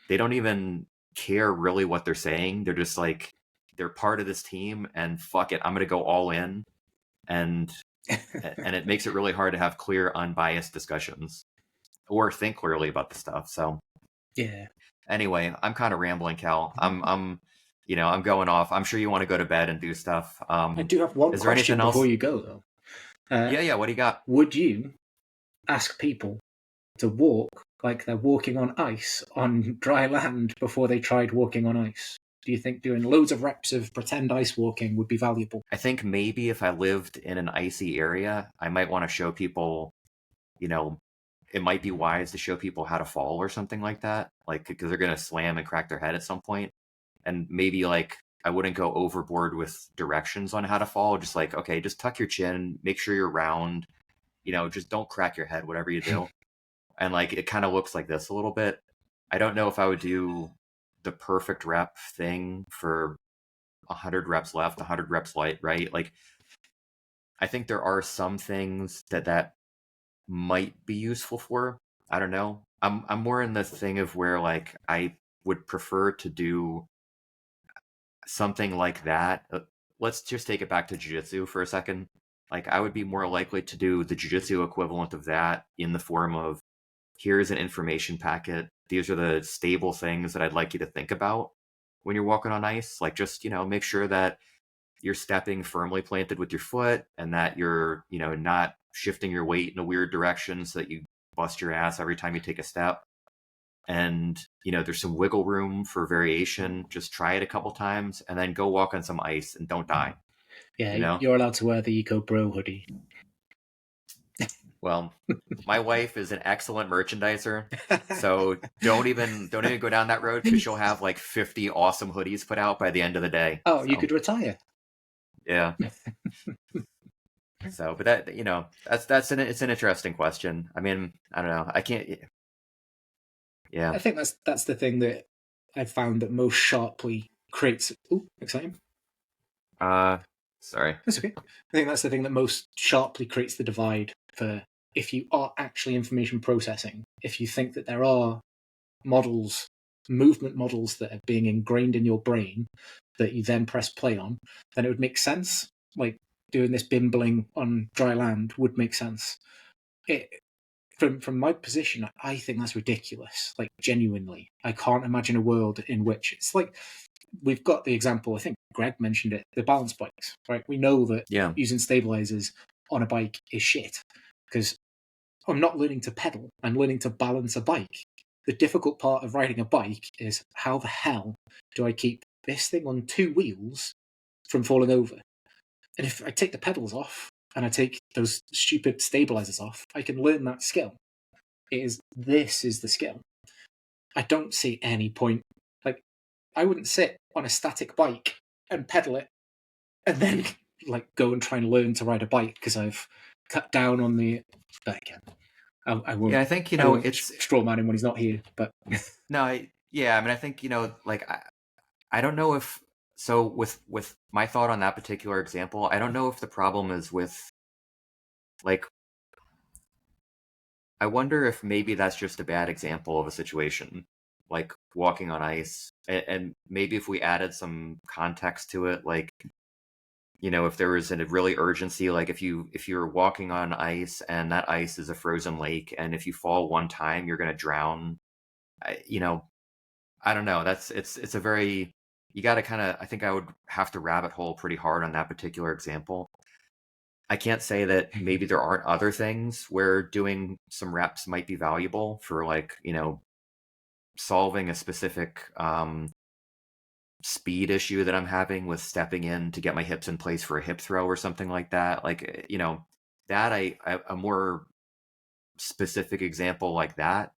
they don't even care really what they're saying. They're just like they're part of this team and fuck it, I'm gonna go all in, and it makes it really hard to have clear unbiased discussions or think clearly about the stuff. So Yeah. Anyway, I'm kind of rambling, Cal. I'm going off. I'm sure you want to go to bed and do stuff. I do have one Is there question anything else? before you go, though. Yeah. What do you got? Would you ask people to walk like they're walking on ice on dry land before they tried walking on ice? Do you think doing loads of reps of pretend ice walking would be valuable? I think maybe if I lived in an icy area, I might want to show people, it might be wise to show people how to fall or something like that, like because they're going to slam and crack their head at some point. And maybe like I wouldn't go overboard with directions on how to fall. Just like, okay, just tuck your chin, make sure you're round, just don't crack your head, whatever you do. And like it kind of looks like this a little bit. I don't know if I would do the perfect rep thing for 100 reps left, 100 reps light, right? Like I think there are some things that might be useful for. I don't know. I'm more in the thing of where like I would prefer to do something like that. Let's just take it back to jiu-jitsu for a second. Like I would be more likely to do the jiu-jitsu equivalent of that in the form of here's an information packet. These are the stable things that I'd like you to think about when you're walking on ice. Like just, make sure that you're stepping firmly planted with your foot and that you're, not shifting your weight in a weird direction so that you bust your ass every time you take a step. And, there's some wiggle room for variation. Just try it a couple times and then go walk on some ice and don't die. Yeah, you're allowed to wear the Eco Bro hoodie. Well, my wife is an excellent merchandiser, so don't even go down that road, because she'll have like 50 awesome hoodies put out by the end of the day. Oh, so. You could retire. Yeah. So, but that, it's an interesting question. I mean, I don't know. I can't. Yeah. I think that's the thing that I've found that most sharply creates. Oh, exciting. Sorry. That's okay. I think that's the thing that most sharply creates the divide for if you are actually information processing. If you think that there are models, movement models that are being ingrained in your brain that you then press play on, then it would make sense. Like doing this bimbling on dry land would make sense. From my position, I think that's ridiculous. Like, genuinely, I can't imagine a world in which it's like we've got the example. I think Greg mentioned it. The balance bikes, right? We know that using stabilizers on a bike is shit because I'm not learning to pedal. I'm learning to balance a bike. The difficult part of riding a bike is how the hell do I keep this thing on two wheels from falling over? And if I take the pedals off and I take those stupid stabilizers off, I can learn that skill. This is the skill. I don't see any point. Like, I wouldn't sit on a static bike and pedal it and then like go and try and learn to ride a bike because I've cut down on the. But again, I won't. Yeah, I think it's straw man him when he's not here. But no, I mean, I think like I don't know if so with my thought on that particular example. I don't know if the problem is with like. I wonder if maybe that's just a bad example of a situation, like walking on ice, and maybe if we added some context to it, like. If there was a really urgency, like if you're walking on ice and that ice is a frozen lake, and if you fall one time, you're going to drown. I don't know. It's a very, you got to kind of, I think I would have to rabbit hole pretty hard on that particular example. I can't say that maybe there aren't other things where doing some reps might be valuable for like, solving a specific, speed issue that I'm having with stepping in to get my hips in place for a hip throw or something like that. Like, that a more specific example like that,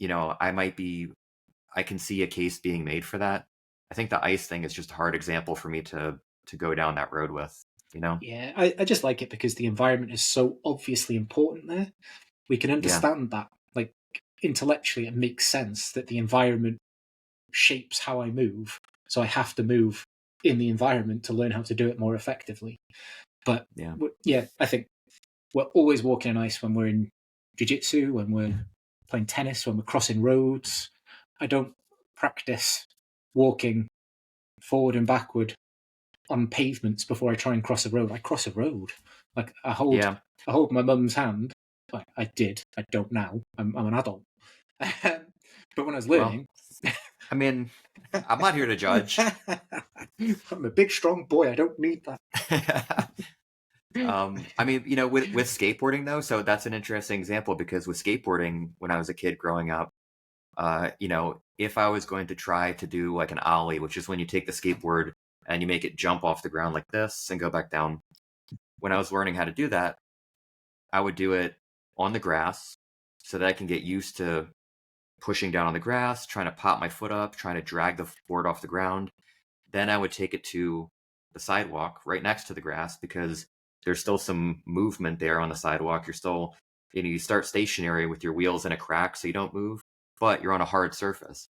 I can see a case being made for that. I think the ice thing is just a hard example for me to go down that road with, Yeah, I just like it because the environment is so obviously important there. We can understand that, like, intellectually it makes sense that the environment shapes how I move. So I have to move in the environment to learn how to do it more effectively. But I think we're always walking on ice when we're in jiu-jitsu, when we're playing tennis, when we're crossing roads. I don't practice walking forward and backward on pavements before I try and cross a road. I cross a road. Like I hold my mum's hand. I did. I don't now. I'm an adult. But when I was learning, I mean, I'm not here to judge. I'm a big, strong boy. I don't need that. I mean, with skateboarding though, so that's an interesting example because with skateboarding, when I was a kid growing up, if I was going to try to do like an ollie, which is when you take the skateboard and you make it jump off the ground like this and go back down. When I was learning how to do that, I would do it on the grass so that I can get used to pushing down on the grass, trying to pop my foot up, trying to drag the board off the ground. Then I would take it to the sidewalk right next to the grass because there's still some movement there on the sidewalk. You're still, you start stationary with your wheels in a crack so you don't move, but you're on a hard surface.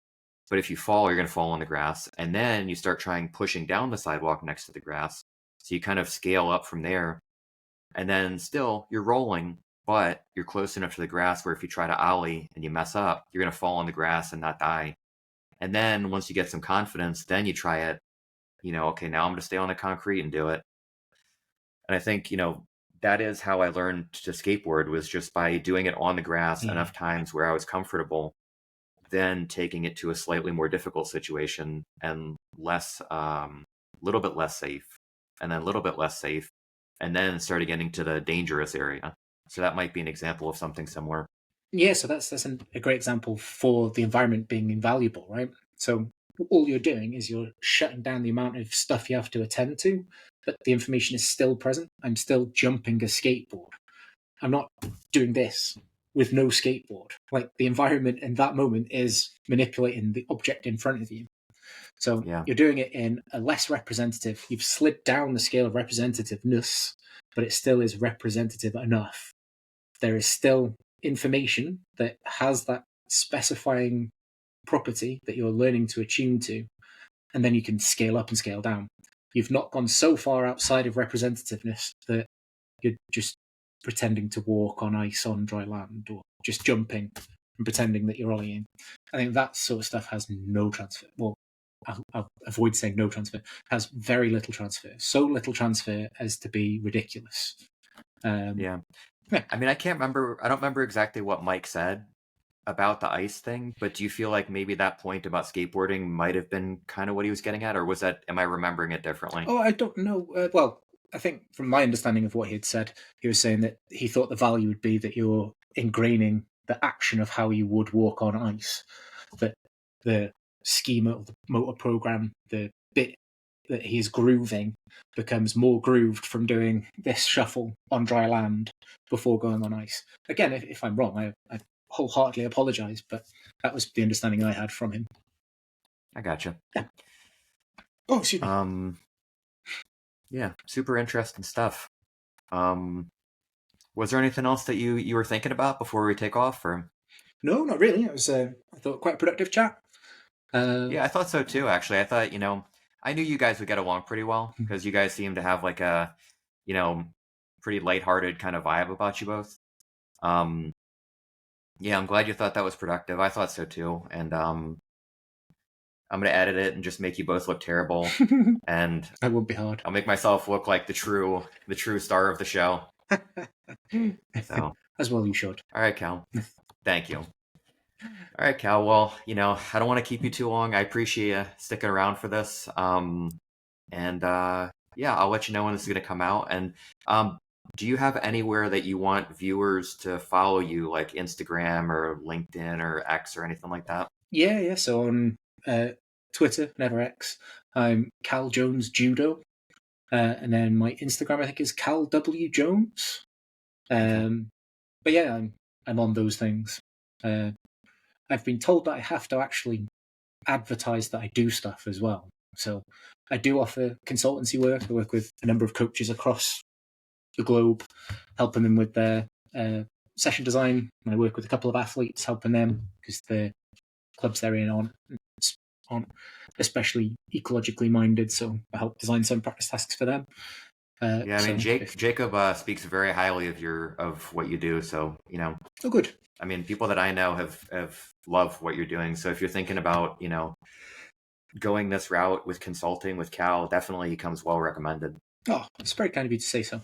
But if you fall, you're going to fall on the grass. And then you start trying pushing down the sidewalk next to the grass. So you kind of scale up from there. And then still, you're rolling, but you're close enough to the grass where if you try to ollie and you mess up, you're going to fall on the grass and not die. And then once you get some confidence, then you try it, okay, now I'm going to stay on the concrete and do it. And I think, that is how I learned to skateboard, was just by doing it on the grass enough times where I was comfortable, then taking it to a slightly more difficult situation and less, little bit less safe, and then a little bit less safe, and then started getting to the dangerous area. So that might be an example of something similar. Yeah, so that's a great example for the environment being invaluable, right? So all you're doing is you're shutting down the amount of stuff you have to attend to, but the information is still present. I'm still jumping a skateboard. I'm not doing this with no skateboard. Like the environment in that moment is manipulating the object in front of you. So Yeah. you're doing it in a less representative. You've slid down the scale of representativeness, but it still is representative enough. There is still information that has that specifying property that you're learning to attune to, and then you can scale up and scale down. You've not gone so far outside of representativeness that you're just pretending to walk on ice on dry land, or just jumping and pretending that you're ollieing. I think that sort of stuff has no transfer. Well, I'll avoid saying no transfer. Has very little transfer. So little transfer as to be ridiculous. Yeah. I mean, I can't remember. I don't remember exactly what Mike said about the ice thing, but do you feel like maybe that point about skateboarding might have been kind of what he was getting at, or was that, am I remembering it differently? Oh, I don't know. Well, I think from my understanding of what he had said, he was saying that he thought the value would be that you're ingraining the action of how you would walk on ice. That the schema of the motor program, the bit that he's grooving, becomes more grooved from doing this shuffle on dry land before going on ice. Again, if I'm wrong, I wholeheartedly apologize, but that was the understanding I had from him. I gotcha. Yeah. Oh, excuse me. Yeah, super interesting stuff. Was there anything else that you were thinking about before we take off, or? No, not really. It was, I thought, quite a productive chat. Yeah, I thought so too, actually. I thought, I knew you guys would get along pretty well because you guys seem to have like a, pretty lighthearted kind of vibe about you both. Yeah, I'm glad you thought that was productive. I thought so too. And I'm gonna edit it and just make you both look terrible. And that would be hard. I'll make myself look like the true star of the show. So as well you should. All right, Cal. Thank you. All right, Cal. Well, I don't want to keep you too long. I appreciate you sticking around for this. Yeah, I'll let you know when this is going to come out. And do you have anywhere that you want viewers to follow you, like Instagram or LinkedIn or X or anything like that? Yeah. So on Twitter, never X, I'm Cal Jones Judo. And then my Instagram, I think, is Cal W Jones. But yeah, I'm on those things. I've been told that I have to actually advertise that I do stuff as well. So I do offer consultancy work. I work with a number of coaches across the globe, helping them with their session design. And I work with a couple of athletes, helping them because the clubs they're in aren't especially ecologically minded. So I help design some practice tasks for them. Yeah, I mean, Jacob speaks very highly of what you do. So Oh, good. I mean, people that I know have loved what you're doing. So if you're thinking about going this route with consulting with Cal, definitely he comes well recommended. Oh, it's very kind of you to say so.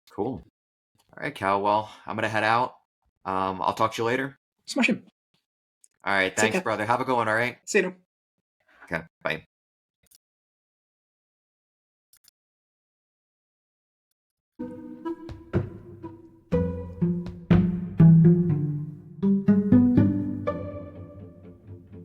Cool. All right, Cal. Well, I'm gonna head out. I'll talk to you later. Smash him. All right. Thanks, brother. Have a good one. All right. See you now. Okay. Bye.